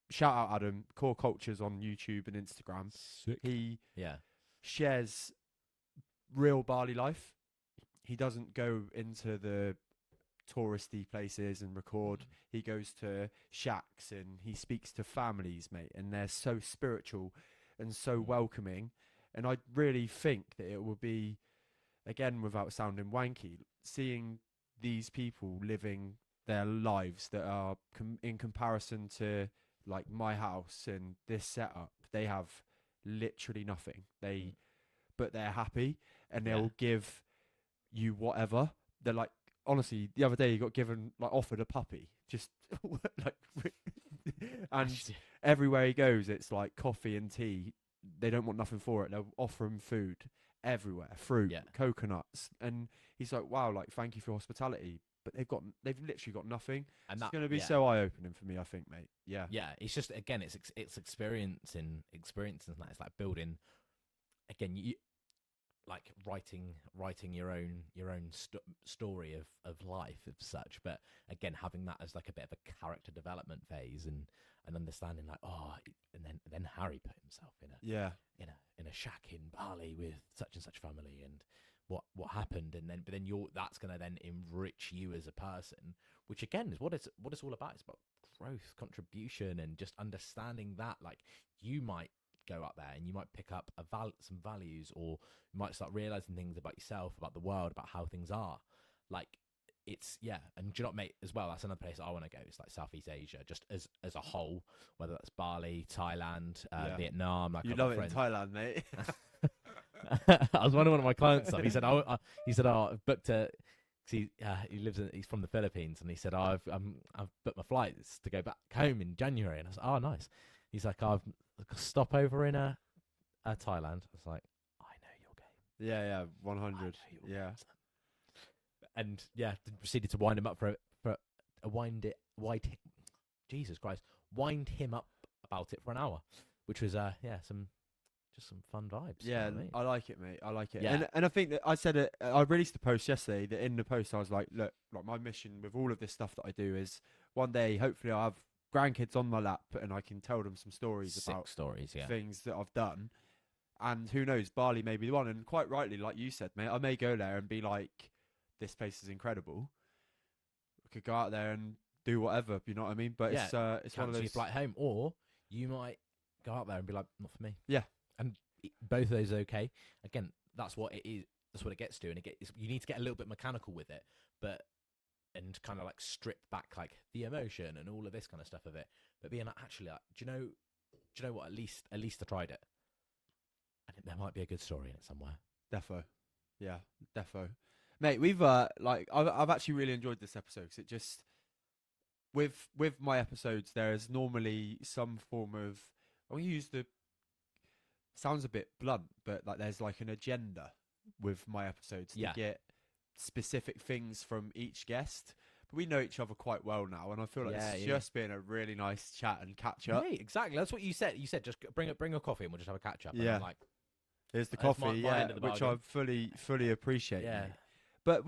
A: shout out Adam, Core Cultures on YouTube and Instagram.
B: Sick.
A: He
B: Yeah.
A: shares real Bali life. He doesn't go into the touristy places and record. He goes to shacks and he speaks to families, mate, and they're so spiritual and so welcoming. And I really think that it will be, again, without sounding wanky, seeing these people living their lives that are in comparison to like my house and this setup. They have literally nothing. But they're happy and they'll give you whatever. They're like, honestly, the other day you got offered a puppy, just like, and everywhere he goes, it's like coffee and tea. They don't want nothing for it. They'll offer him food everywhere, fruit, coconuts, and he's like, wow, like thank you for your hospitality. But they've literally got nothing. And it's going to be so eye opening for me, I think, mate. Yeah.
B: Yeah, it's just again, it's experiencing that. It's like building. Again, you like writing your own story of life of such, but again having that as like a bit of a character development phase and understanding like and then Harry put himself in a shack in Bali with such and such family and what happened, and then that's going to then enrich you as a person, which again is what it's all about. It's about growth, contribution, and just understanding that like you might go up there and you might pick up some values, or you might start realizing things about yourself, about the world, about how things are. Like it's and do you know what, mate, as well, that's another place I want to go. It's like Southeast Asia, just as a whole, whether that's Bali, Thailand, Vietnam. Like
A: you love it in Thailand, mate.
B: I was wondering one of my clients stuff. He said, I've booked a. He he's from the Philippines, and he said, I've booked my flights to go back home in January, and I was like, oh, nice. He's like, I've stop over in a Thailand. I was like, I know your game.
A: Yeah, 100. Yeah,
B: and proceeded to wind him up for Jesus Christ, wind him up about it for an hour, which was some fun vibes.
A: Yeah,
B: you know what I mean?
A: I like it, mate. I like it.
B: Yeah.
A: And I think that I said it. I released a post yesterday. That in the post I was like, look, like my mission with all of this stuff that I do is one day, hopefully, I'll have grandkids on my lap and I can tell them some stories about things that I've done. And who knows, Bali may be the one. And quite rightly, like you said, mate, I may go there and be like, this place is incredible. I could go out there and do whatever, you know what I mean? But it's one of those.
B: Your flight home, or you might go out there and be like, not for me.
A: Yeah.
B: And both of those are okay. Again, that's what it is. That's what it gets to, and you need to get a little bit mechanical with it, and kind of like strip back like the emotion and all of this kind of stuff of it. But being like, actually, like, do you know what? At least I tried it, and there might be a good story in it somewhere.
A: Defo, yeah, defo, mate. We've I've actually really enjoyed this episode because it just with my episodes there is normally some form of I use the sounds a bit blunt, but like there's like an agenda with my episodes to get specific things from each guest. But we know each other quite well now, and I feel like it's just been a really nice chat and catch up.
B: Yeah, exactly. That's what you said. You said just bring a coffee and we'll just have a catch up.
A: Yeah,
B: and like
A: here's the coffee. Which I fully appreciate.
B: Yeah,
A: mate. But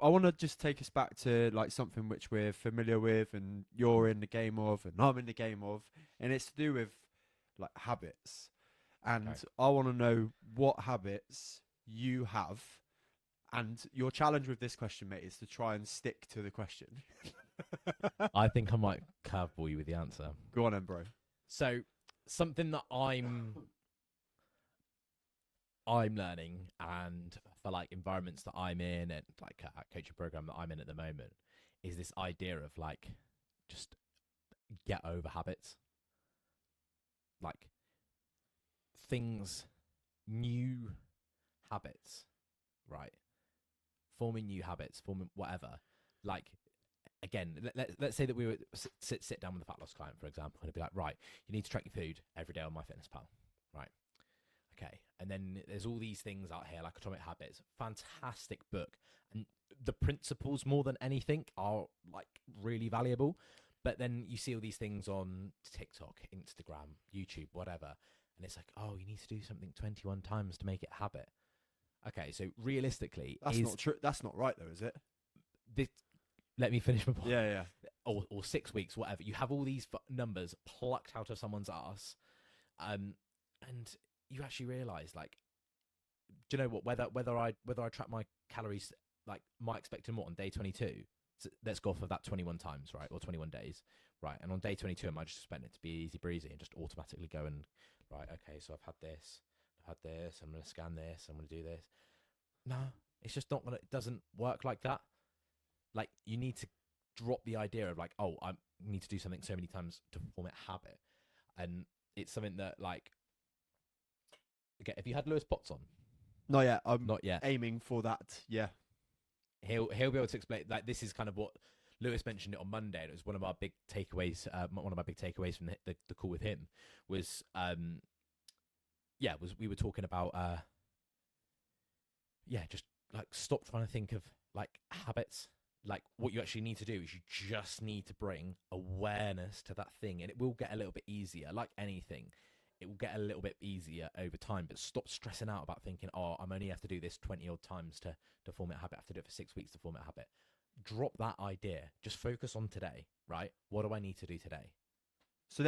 A: I want to just take us back to like something which we're familiar with, and you're in the game of, and I'm in the game of, and it's to do with like habits. And I want to know what habits you have And your challenge with this question, mate, is to try and stick to the question.
B: I think I might curveball you with the answer.
A: Go on then, bro.
B: So something that I'm learning, and for like environments that I'm in and like a coaching program that I'm in at the moment, is this idea of like just get over habits, like things, new habits, right? Forming new habits, forming whatever. Like again, let's say that we were sit down with a fat loss client, for example, and it'd be like, right, you need to track your food every day on MyFitnessPal, right? Okay, and then there's all these things out here like Atomic Habits, fantastic book, and the principles more than anything are like really valuable. But then you see all these things on TikTok, Instagram, YouTube, whatever, and it's like, oh, you need to do something 21 times to make it a habit. Okay, so realistically,
A: That's not true. That's not right, though, is it?
B: Let me finish my point.
A: Yeah.
B: Or 6 weeks, whatever. You have all these numbers plucked out of someone's ass, and you actually realise, like, do you know what? Whether I track my calories, like, my expected more on day 22. So let's go off of that 21 times, right, or 21 days, right? And on day 22, I might just expect it to be easy breezy and just automatically go and right. Okay, so I've had this. I'm going to scan this. I'm going to do this. No, it's just not gonna. It doesn't work like that. Like, you need to drop the idea of like, oh, I need to do something so many times to form it a habit, and it's something that, like, okay, have you had Lewis Potts on?
A: Not yet. I'm
B: Not yet.
A: aiming for that. Yeah.
B: He'll be able to explain. Like, this is kind of what Lewis mentioned it on Monday. And it was one of our big takeaways. One of my big takeaways from the call with him was, we were talking about, just like stop trying to think of like habits. Like, what you actually need to do is you just need to bring awareness to that thing, and it will get a little bit easier. Like anything, it will get a little bit easier over time, but stop stressing out about thinking, oh, I'm only have to do this 20 odd times to form it a habit. I have to do it for 6 weeks to form it a habit. Drop that idea. Just focus on today, right? What do I need to do today?
A: So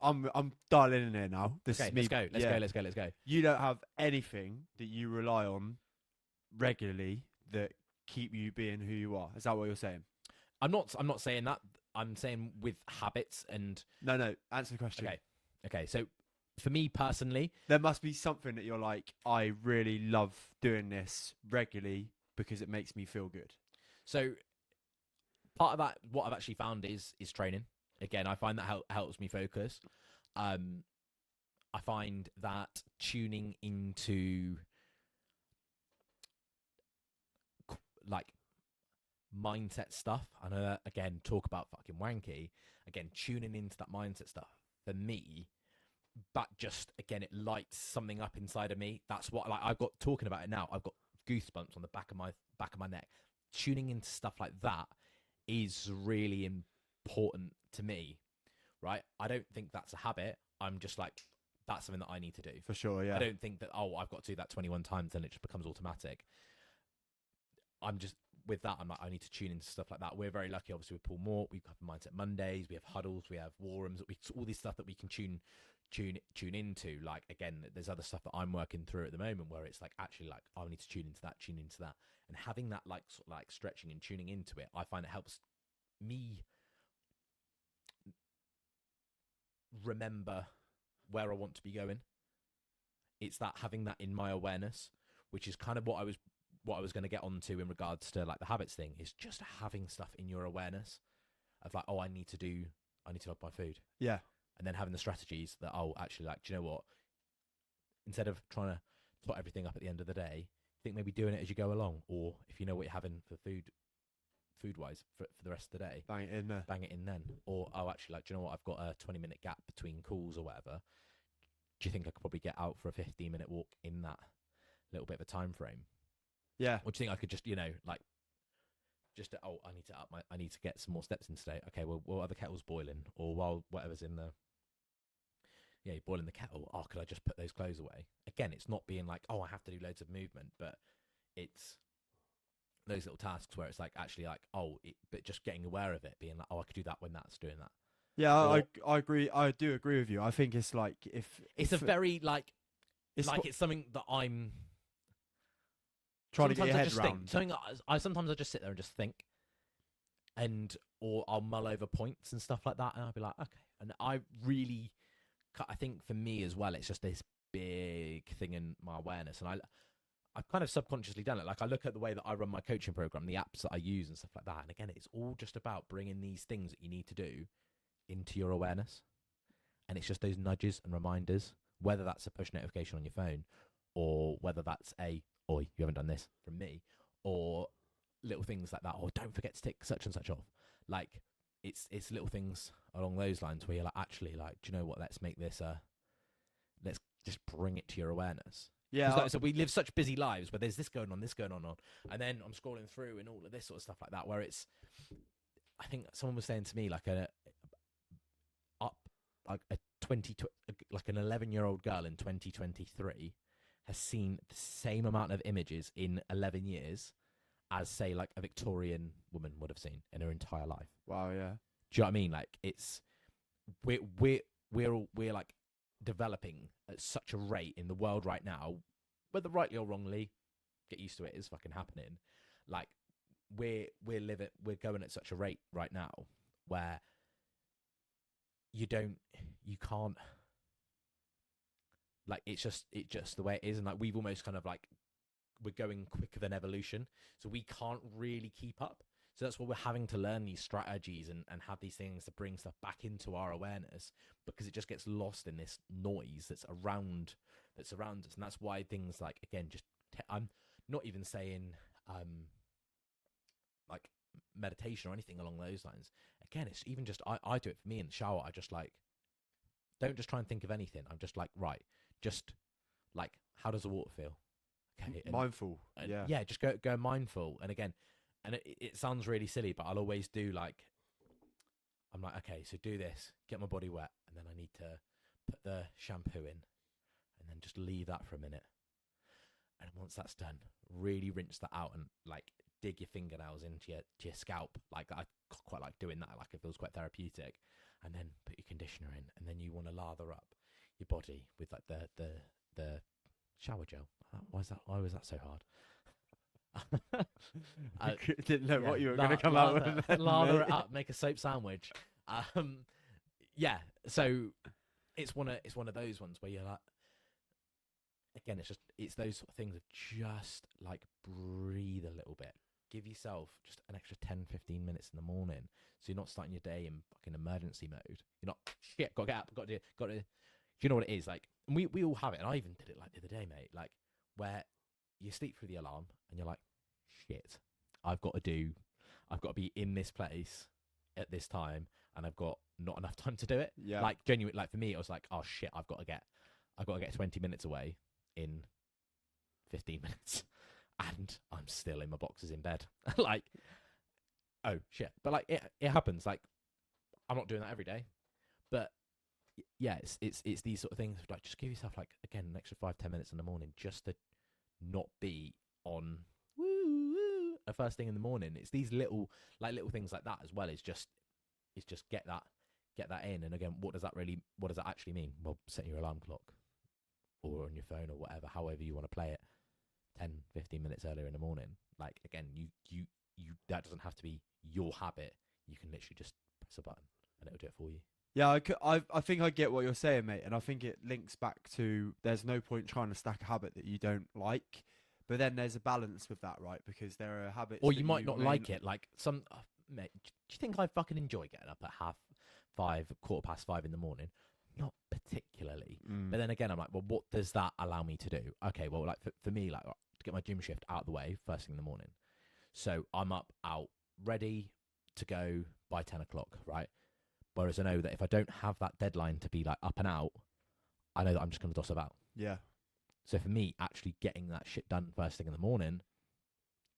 A: I'm dialing in here now. This
B: Okay,
A: is me.
B: Let's go.
A: You don't have anything that you rely on regularly that keep you being who you are. Is that what you're saying?
B: I'm not saying that. I'm saying with habits and
A: No. Answer the question.
B: Okay. So for me personally,
A: there must be something that you're like, I really love doing this regularly because it makes me feel good.
B: So part of that, what I've actually found is training. Again, I find that helps me focus. I find that tuning into like mindset stuff. I know that, again, talk about fucking wanky. Again, tuning into that mindset stuff for me, that just, again, it lights something up inside of me. That's what, like, I've got talking about it now. I've got goosebumps on the back of my neck. Tuning into stuff like that is really important to me, right? I don't think that's a habit. I'm just like, that's something that I need to do.
A: For sure, yeah.
B: I don't think that, oh, I've got to do that 21 times and it just becomes automatic. I'm just, with that, I'm like, I need to tune into stuff like that. We're very lucky, obviously, with Paul Moore. We have Mindset Mondays, we have huddles, we have war rooms, all this stuff that we can tune into. Like, again, there's other stuff that I'm working through at the moment where it's like, actually, like, I need to tune into that. And having that, like, sort of like stretching and tuning into it, I find it helps me remember where I want to be going. It's that having that in my awareness, which is kind of what I was going to get onto in regards to like the habits thing, is just having stuff in your awareness of like, oh, I need to log my food.
A: Yeah. And
B: then having the strategies that, oh, actually, like, do you know what? Instead of trying to tot everything up at the end of the day, think maybe doing it as you go along, or if you know what you're having for food-wise for the rest of the day,
A: bang it in then.
B: Or, oh, actually, like, do you know what? I've got a 20-minute gap between calls or whatever. Do you think I could probably get out for a 15-minute walk in that little bit of a time frame?
A: Yeah.
B: Or do you think I could just, like, just, I need to get some more steps in today. Okay, well, while the kettle's boiling, or while whatever's in the, you're boiling the kettle, oh, could I just put those clothes away? Again, it's not being like, oh, I have to do loads of movement, but it's those little tasks where it's like, actually, like, but just getting aware of it, being like, oh, I could do that when that's doing that.
A: Yeah, I agree. I do agree with you. I think it's like, it's
B: something that I'm
A: trying to get
B: sometimes
A: your
B: I
A: head
B: just
A: round.
B: think something. Sometimes I just sit there and just think, or I'll mull over points and stuff like that, and I'll be like, okay. And I think for me as well, it's just this big thing in my awareness, and I've kind of subconsciously done it. Like, I look at the way that I run my coaching program, the apps that I use and stuff like that, and again, it's all just about bringing these things that you need to do into your awareness. And it's just those nudges and reminders, whether that's a push notification on your phone, or whether that's oi, you haven't done this from me, or little things like that, or don't forget to tick such and such off. Like, it's little things along those lines where you're like, actually, like, do you know what? Let's make this let's just bring it to your awareness.
A: Yeah.
B: Like, so we live such busy lives where there's this going on, and then I'm scrolling through and all of this sort of stuff like that, where it's, I think someone was saying to me, like an 11-year-old girl in 2023 has seen the same amount of images in 11 years as, say, like a Victorian woman would have seen in her entire life.
A: Wow. Yeah.
B: Do you know what I mean? Like, it's we're like developing at such a rate in the world right now, whether rightly or wrongly, get used to it, is fucking happening. Like, we're going at such a rate right now where you can't, like, it's just the way it is. And like, we've almost kind of like, we're going quicker than evolution, so we can't really keep up. So that's why we're having to learn these strategies and have these things to bring stuff back into our awareness, because it just gets lost in this noise that's around us. And that's why things like, again, I'm not even saying like meditation or anything along those lines. Again, it's even just, I do it for me in the shower. I just like, don't just try and think of anything. I'm just like, right, just like, how does the water feel? Okay,
A: Mindful.
B: Yeah, just go mindful. And again, and it sounds really silly, but I'll always do like, I'm like, okay, so do this, get my body wet, and then I need to put the shampoo in, and then just leave that for a minute. And once that's done, really rinse that out and like dig your fingernails into your scalp. Like, I quite like doing that. Like, it feels quite therapeutic. And then put your conditioner in, and then you want to lather up your body with like the shower gel. Why was that so hard?
A: Didn't know what you were going to come out with. Then,
B: lather
A: mate.
B: it up, make a soap sandwich. Yeah. So it's one of those ones where you're like, again, it's those sort of things of just like breathe a little bit. Give yourself just an extra 10-15 minutes in the morning, so you're not starting your day in fucking emergency mode. You're not, shit, got to get up, got to. Do you know what it is? Like, and we all have it, and I even did it like the other day, mate. Like, where you sleep through the alarm and you're like, shit, I've got to be in this place at this time, and I've got not enough time to do it.
A: Yeah.
B: Like, genuinely, like for me, it was like, oh shit, I've got to get 20 minutes away in 15 minutes, and I'm still in my boxes in bed. Like, oh shit. But like, it happens. Like, I'm not doing that every day, but yeah, it's these sort of things. Like, just give yourself, like, again, an extra 5-10 minutes in the morning, just to not be on the first thing in the morning. It's these little things like that as well. It's just get that in. And again, what does that actually mean? Well, setting your alarm clock, or on your phone, or whatever, however you want to play it, 10-15 minutes earlier in the morning. Like, again, you that doesn't have to be your habit. You can literally just press a button and it'll do it for you.
A: Yeah, I think I get what you're saying, mate, and I think it links back to, there's no point trying to stack a habit that you don't like, but then there's a balance with that, right? Because there are habits,
B: or
A: that
B: you might not
A: may
B: like it. Like, some mate, do you think I fucking enjoy getting up at 5:30, 5:15 in the morning? Not particularly. But then again, I'm like, well, what does that allow me to do? Okay, well, like for me, like, to get my gym shift out of the way first thing in the morning, so I'm out ready to go by 10 o'clock, right? Whereas I know that if I don't have that deadline to be like up and out, I know that I'm just going to doss about.
A: Yeah.
B: So for me, actually getting that shit done first thing in the morning,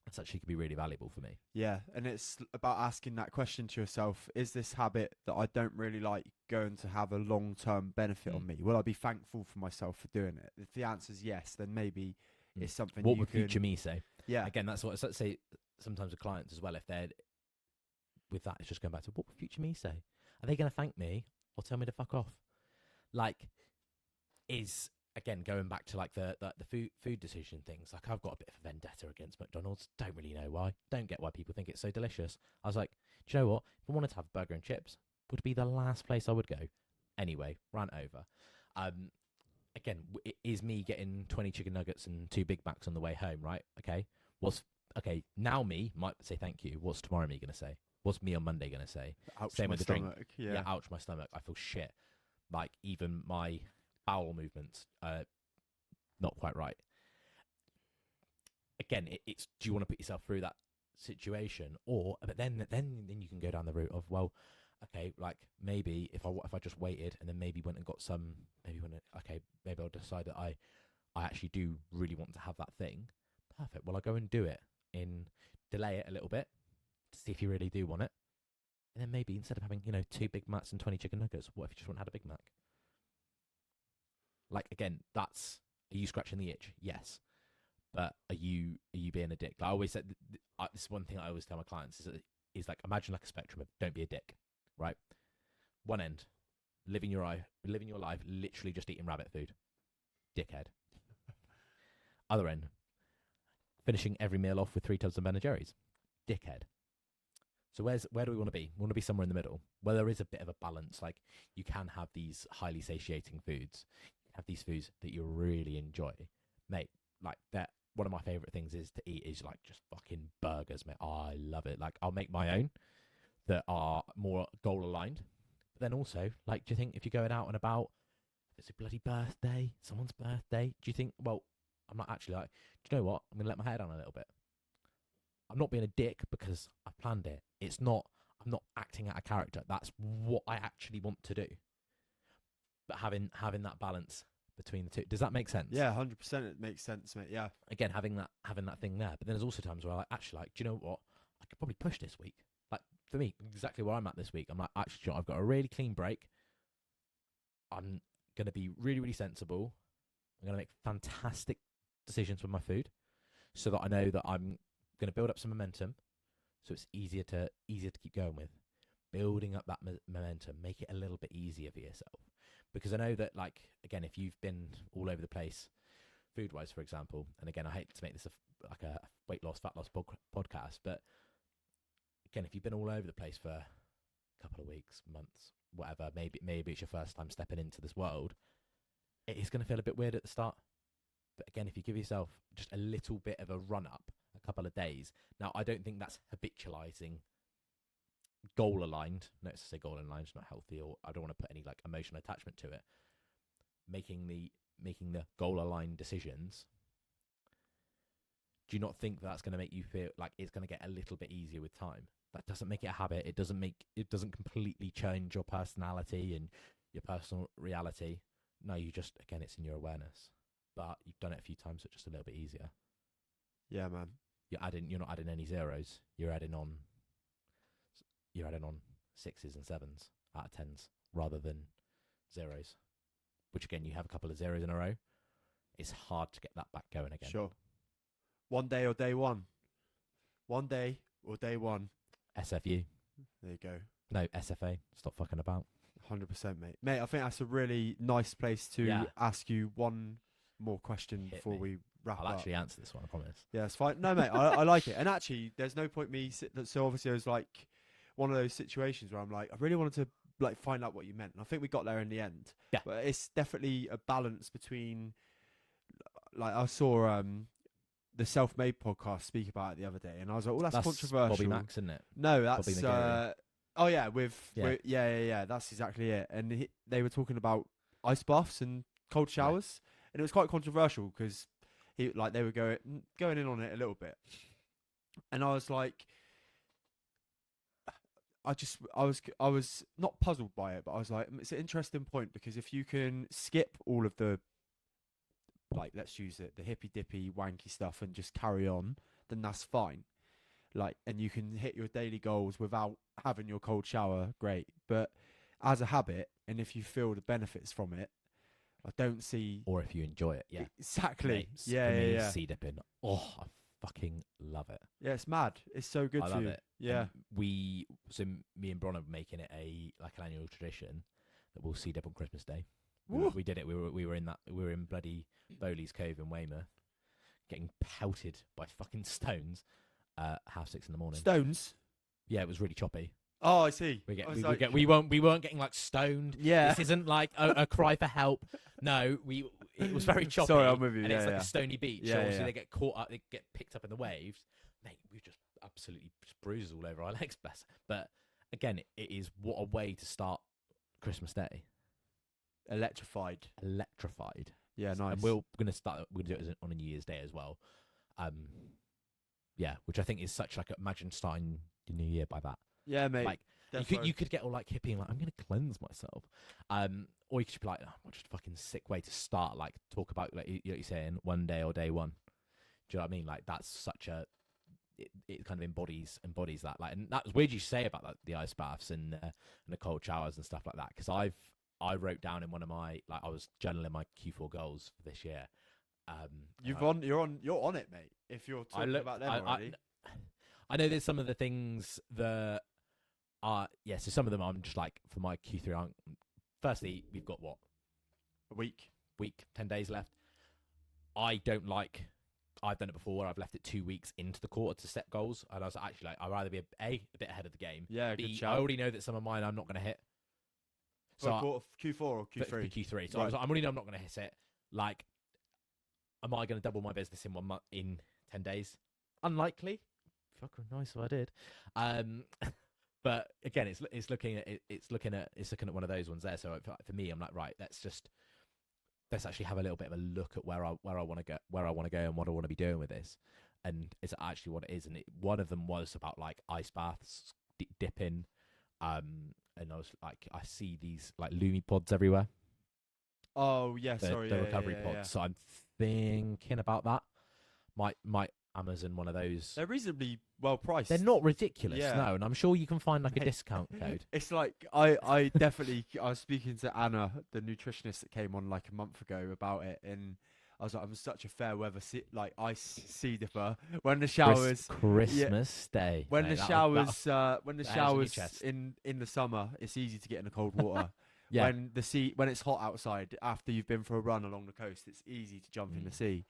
B: that's actually could be really valuable for me.
A: Yeah, and it's about asking that question to yourself: is this habit that I don't really like going to have a long-term benefit on me? Will I be thankful for myself for doing it? If the answer is yes, then maybe it's something.
B: What would future me say?
A: Yeah.
B: Again, that's what I say sometimes with clients as well. If they're with that, it's just going back to, what would future me say? Are they going to thank me or tell me to fuck off? Like, again, going back to like the food decision things, like I've got a bit of a vendetta against McDonald's. Don't really know why. Don't get why people think it's so delicious. I was like, do you know what? If I wanted to have a burger and chips, would be the last place I would go. Anyway, rant over. Again, it is me getting 20 chicken nuggets and 2 Big Macs on the way home, right? Okay, now me might say thank you. What's tomorrow me going to say? What's me on Monday going to say?
A: Ouch,
B: Same
A: my
B: with the drink.
A: stomach. Yeah.
B: Ouch, my stomach. I feel shit. Like, even my bowel movements not quite right. Again, it's do you want to put yourself through that situation, but then you can go down the route of, well, okay, like maybe if I just waited and then maybe went and got some, maybe I'll decide that I actually do really want to have that thing. Perfect. Well, I'll go and do it, delay it a little bit to see if you really do want it, and then maybe instead of having 2 Big Macs and 20 chicken nuggets, what if you just want to have a Big Mac? Like, again, are you scratching the itch? Yes. But are you being a dick? Like I always said, this is one thing I always tell my clients is like, imagine like a spectrum of don't be a dick, right? One end, living your life, literally just eating rabbit food, dickhead. Other end, finishing every meal off with 3 tubs of Ben and Jerry's, dickhead. So where do we want to be? We want to be somewhere in the middle, where there is a bit of a balance. Like, you can have these highly satiating foods, have these foods that you really enjoy, mate. Like that, one of my favorite things is to eat is like just fucking burgers, mate. Oh, I love it. Like, I'll make my own that are more goal aligned. But then also, like, do you think if you're going out and about, if it's a bloody birthday, someone's birthday, do you think, well, I'm not actually like, do you know what? I'm gonna let my hair down a little bit. I'm not being a dick because I've planned it. I'm not acting out a character. That's what I actually want to do. But having that balance between the two, does that make sense?
A: Yeah, 100%. It makes sense, mate. Yeah.
B: Again, having that thing there. But then there's also times where I actually like, do you know what? I could probably push this week. Like, for me, exactly where I'm at this week. I'm like, actually, I've got a really clean break. I'm gonna be really, really sensible. I'm gonna make fantastic decisions with my food, so that I know that I'm gonna build up some momentum, so it's easier to keep going with. Building up that momentum, make it a little bit easier for yourself. Because I know that, like, again, if you've been all over the place, food-wise, for example, and again, I hate to make this like a weight loss, fat loss podcast, but again, if you've been all over the place for a couple of weeks, months, whatever, maybe it's your first time stepping into this world, it is going to feel a bit weird at the start. But again, if you give yourself just a little bit of a run-up, a couple of days, now I don't think that's habitualizing goal aligned. Notice I say goal aligned, it's not healthy, or I don't want to put any like emotional attachment to it. Making the goal aligned decisions. Do you not think that's going to make you feel like it's going to get a little bit easier with time? That doesn't make it a habit. It doesn't completely change your personality and your personal reality. No, you just, again, it's in your awareness. But you've done it a few times, so it's just a little bit easier.
A: Yeah, man.
B: You're not adding any zeros. You're adding on 6s and 7s out of 10s rather than zeros. Which again, you have a couple of zeros in a row. It's hard to get that back going again.
A: Sure. One day or day one. One day or day one.
B: SFU.
A: There you go.
B: No, SFA. Stop fucking about.
A: 100%, mate. Mate, I think that's a really nice place to ask you one more question before we wrap up.
B: I'll actually answer this one, I promise.
A: Yeah, it's fine. No, mate, I like it. And actually, there's no point me... So obviously, it was like one of those situations where I'm like, I really wanted to like find out what you meant. And I think we got there in the end.
B: Yeah.
A: But it's definitely a balance between... Like, I saw the Self-Made podcast speak about it the other day, and I was like, oh, that's controversial.
B: Bobby Max, isn't it?
A: No, that's... yeah. That's exactly it. And they were talking about ice baths and cold showers. Yeah. And it was quite controversial because they were going in on it a little bit. And I was like... I was not puzzled by it, but I was like, it's an interesting point, because if you can skip all of the, like, let's use it, the hippy dippy wanky stuff and just carry on, then that's fine. Like, and you can hit your daily goals without having your cold shower, great. But as a habit, and if you feel the benefits from it, I don't see...
B: Or if you enjoy it, yeah.
A: Exactly.
B: Mate, yeah. Sea dipping. Oh, I fucking love it.
A: Yeah, it's mad. It's so good
B: I
A: for
B: love
A: you.
B: It.
A: Yeah.
B: Me and Bron are making it an annual tradition that we'll sea dip on Christmas Day.
A: Woo.
B: We did it. We were in bloody Bowley's Cove in Weymouth, getting pelted by fucking stones. 6:30 in the morning.
A: Stones.
B: Yeah, it was really choppy.
A: Oh, I see.
B: We weren't getting like stoned.
A: Yeah.
B: This isn't like a cry for help. No, it was very choppy.
A: Sorry, I'm with you.
B: And
A: Yeah,
B: it's like
A: yeah.
B: a stony beach.
A: Yeah,
B: So obviously
A: yeah.
B: they get caught up, they get picked up in the waves. Mate, we just absolutely bruises all over our legs, bless. But again, it is what a way to start Christmas Day.
A: Electrified. Yeah, nice.
B: And we're gonna do it on a New Year's Day as well. Yeah, which I think is such like imagine starting the new year by that.
A: Yeah, mate.
B: Like you could get all like hippie and like I'm gonna cleanse myself. Or you could just be like, oh, what just a fucking sick way to start. Like talk about like you're saying one day or day one. Do you know what I mean? Like that's such a it kind of embodies that. Like, and that was weird you say about like, the ice baths and the cold showers and stuff like that. Because I wrote down in one of my like I was journaling my Q4 goals for this year.
A: You're on it, mate. If you're talking about them already.
B: I know there's some of the things that are so some of them I'm just like for my Q3. Firstly, we've got what
A: a week,
B: 10 days left. I've done it before where I've left it 2 weeks into the quarter to set goals, and I was actually like I'd rather be a bit ahead of the game.
A: Yeah,
B: B,
A: good shout.
B: I already know that some of mine I'm not going to hit.
A: So Q4 or Q3?
B: For Q3. So
A: right.
B: I was like, I already know I'm not going to hit it. Like, am I going to double my business in 1 month in 10 days? Unlikely. Fucking nice if I did. But again, it's looking at one of those ones there. So for me, I'm like, right, let's actually have a little bit of a look at where I want to go, and what I want to be doing with this, and it's actually what it is. And one of them was about like ice baths, dipping, and I was like, I see these like Lumi pods everywhere.
A: Oh yeah,
B: the
A: sorry,
B: recovery pods.
A: Yeah.
B: So I'm thinking about that. Might Amazon one of those.
A: They're reasonably well priced.
B: They're not ridiculous,
A: Yeah.
B: no, and I'm sure you can find like a discount code.
A: It's like I definitely I was speaking to Anna, the nutritionist that came on like a month ago about it, and I was like, I'm such a fair weather ice sea dipper when the showers
B: Christmas Day.
A: when
B: mate,
A: the showers
B: chest.
A: in the summer, it's easy to get in the cold water.
B: Yeah.
A: When it's hot outside after you've been for a run along the coast, it's easy to jump in the sea.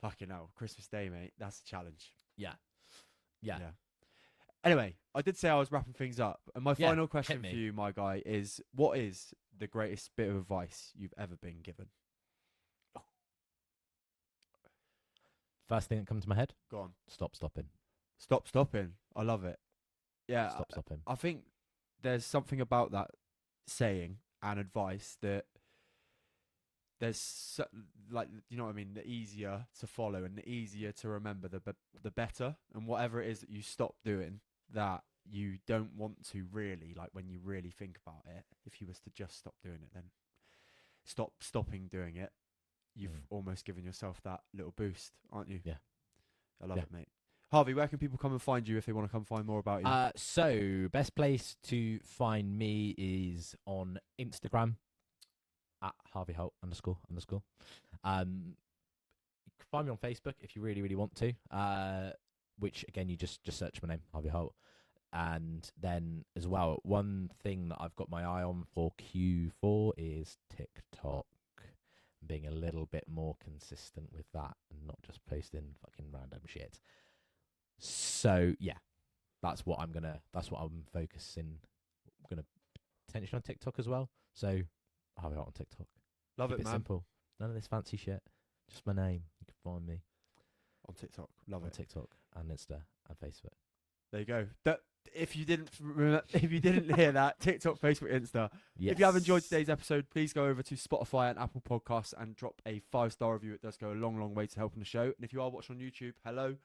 A: Fucking hell, Christmas Day, mate. That's a challenge.
B: Yeah.
A: Anyway, I did say I was wrapping things up, and my final
B: hit
A: question
B: me.
A: for you, my guy, is: what is the greatest bit of advice you've ever been given?
B: First thing that comes to my head.
A: Go on.
B: Stop stopping.
A: Stop stopping. I love it. Yeah.
B: Stop stopping.
A: I think there's something about that saying and advice that there's like, you know what I mean, the easier to follow and the easier to remember, the better. And whatever it is that you stop doing that you don't want to really, like when you really think about it, if you was to just stop doing it, then stopping doing it, you've almost given yourself that little boost, aren't you?
B: Yeah.
A: I love it, mate. Harvey, where can people come and find you if they want to come find more about you?
B: So best place to find me is on Instagram at Harvey Holt __. You can find me on Facebook if you really, really want to. Which again, you just search my name, Harvey Holt. And then as well, one thing that I've got my eye on for Q4 is TikTok. Being a little bit more consistent with that and not just posting fucking random shit. So yeah, that's what I'm focusing. I'm gonna potentially on TikTok as well. So Harvey Holt on TikTok.
A: Love
B: Keep
A: it, man.
B: Simple. None of this fancy shit. Just my name. You can find me
A: On TikTok. Love
B: on
A: it.
B: TikTok and Insta and Facebook.
A: There you go. If you didn't hear that, TikTok, Facebook, Insta.
B: Yes.
A: If you have enjoyed today's episode, please go over to Spotify and Apple Podcasts and drop a 5-star review. It does go a long, long way to helping the show. And if you are watching on YouTube, hello.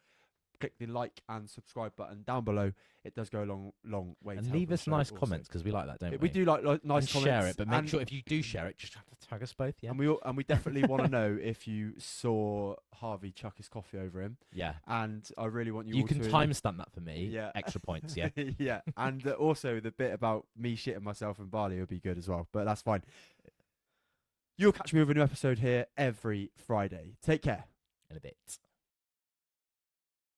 A: Click the like and subscribe button down below. It does go a long, long way.
B: And
A: to
B: leave
A: helping
B: us
A: the
B: nice
A: show
B: comments because we like that, don't we?
A: We do like nice
B: and
A: comments.
B: share it, but make
A: and
B: sure if you do share it, just have to tag us both. Yeah.
A: And we definitely want to know if you saw Harvey chuck his coffee over him.
B: Yeah.
A: And I really want you.
B: You
A: all
B: can
A: to
B: timestamp that for me.
A: Yeah.
B: Extra points. Yeah.
A: Yeah. And also the bit about me shitting myself in Bali would be good as well. But that's fine. You'll catch me with a new episode here every Friday. Take care.
B: In a bit.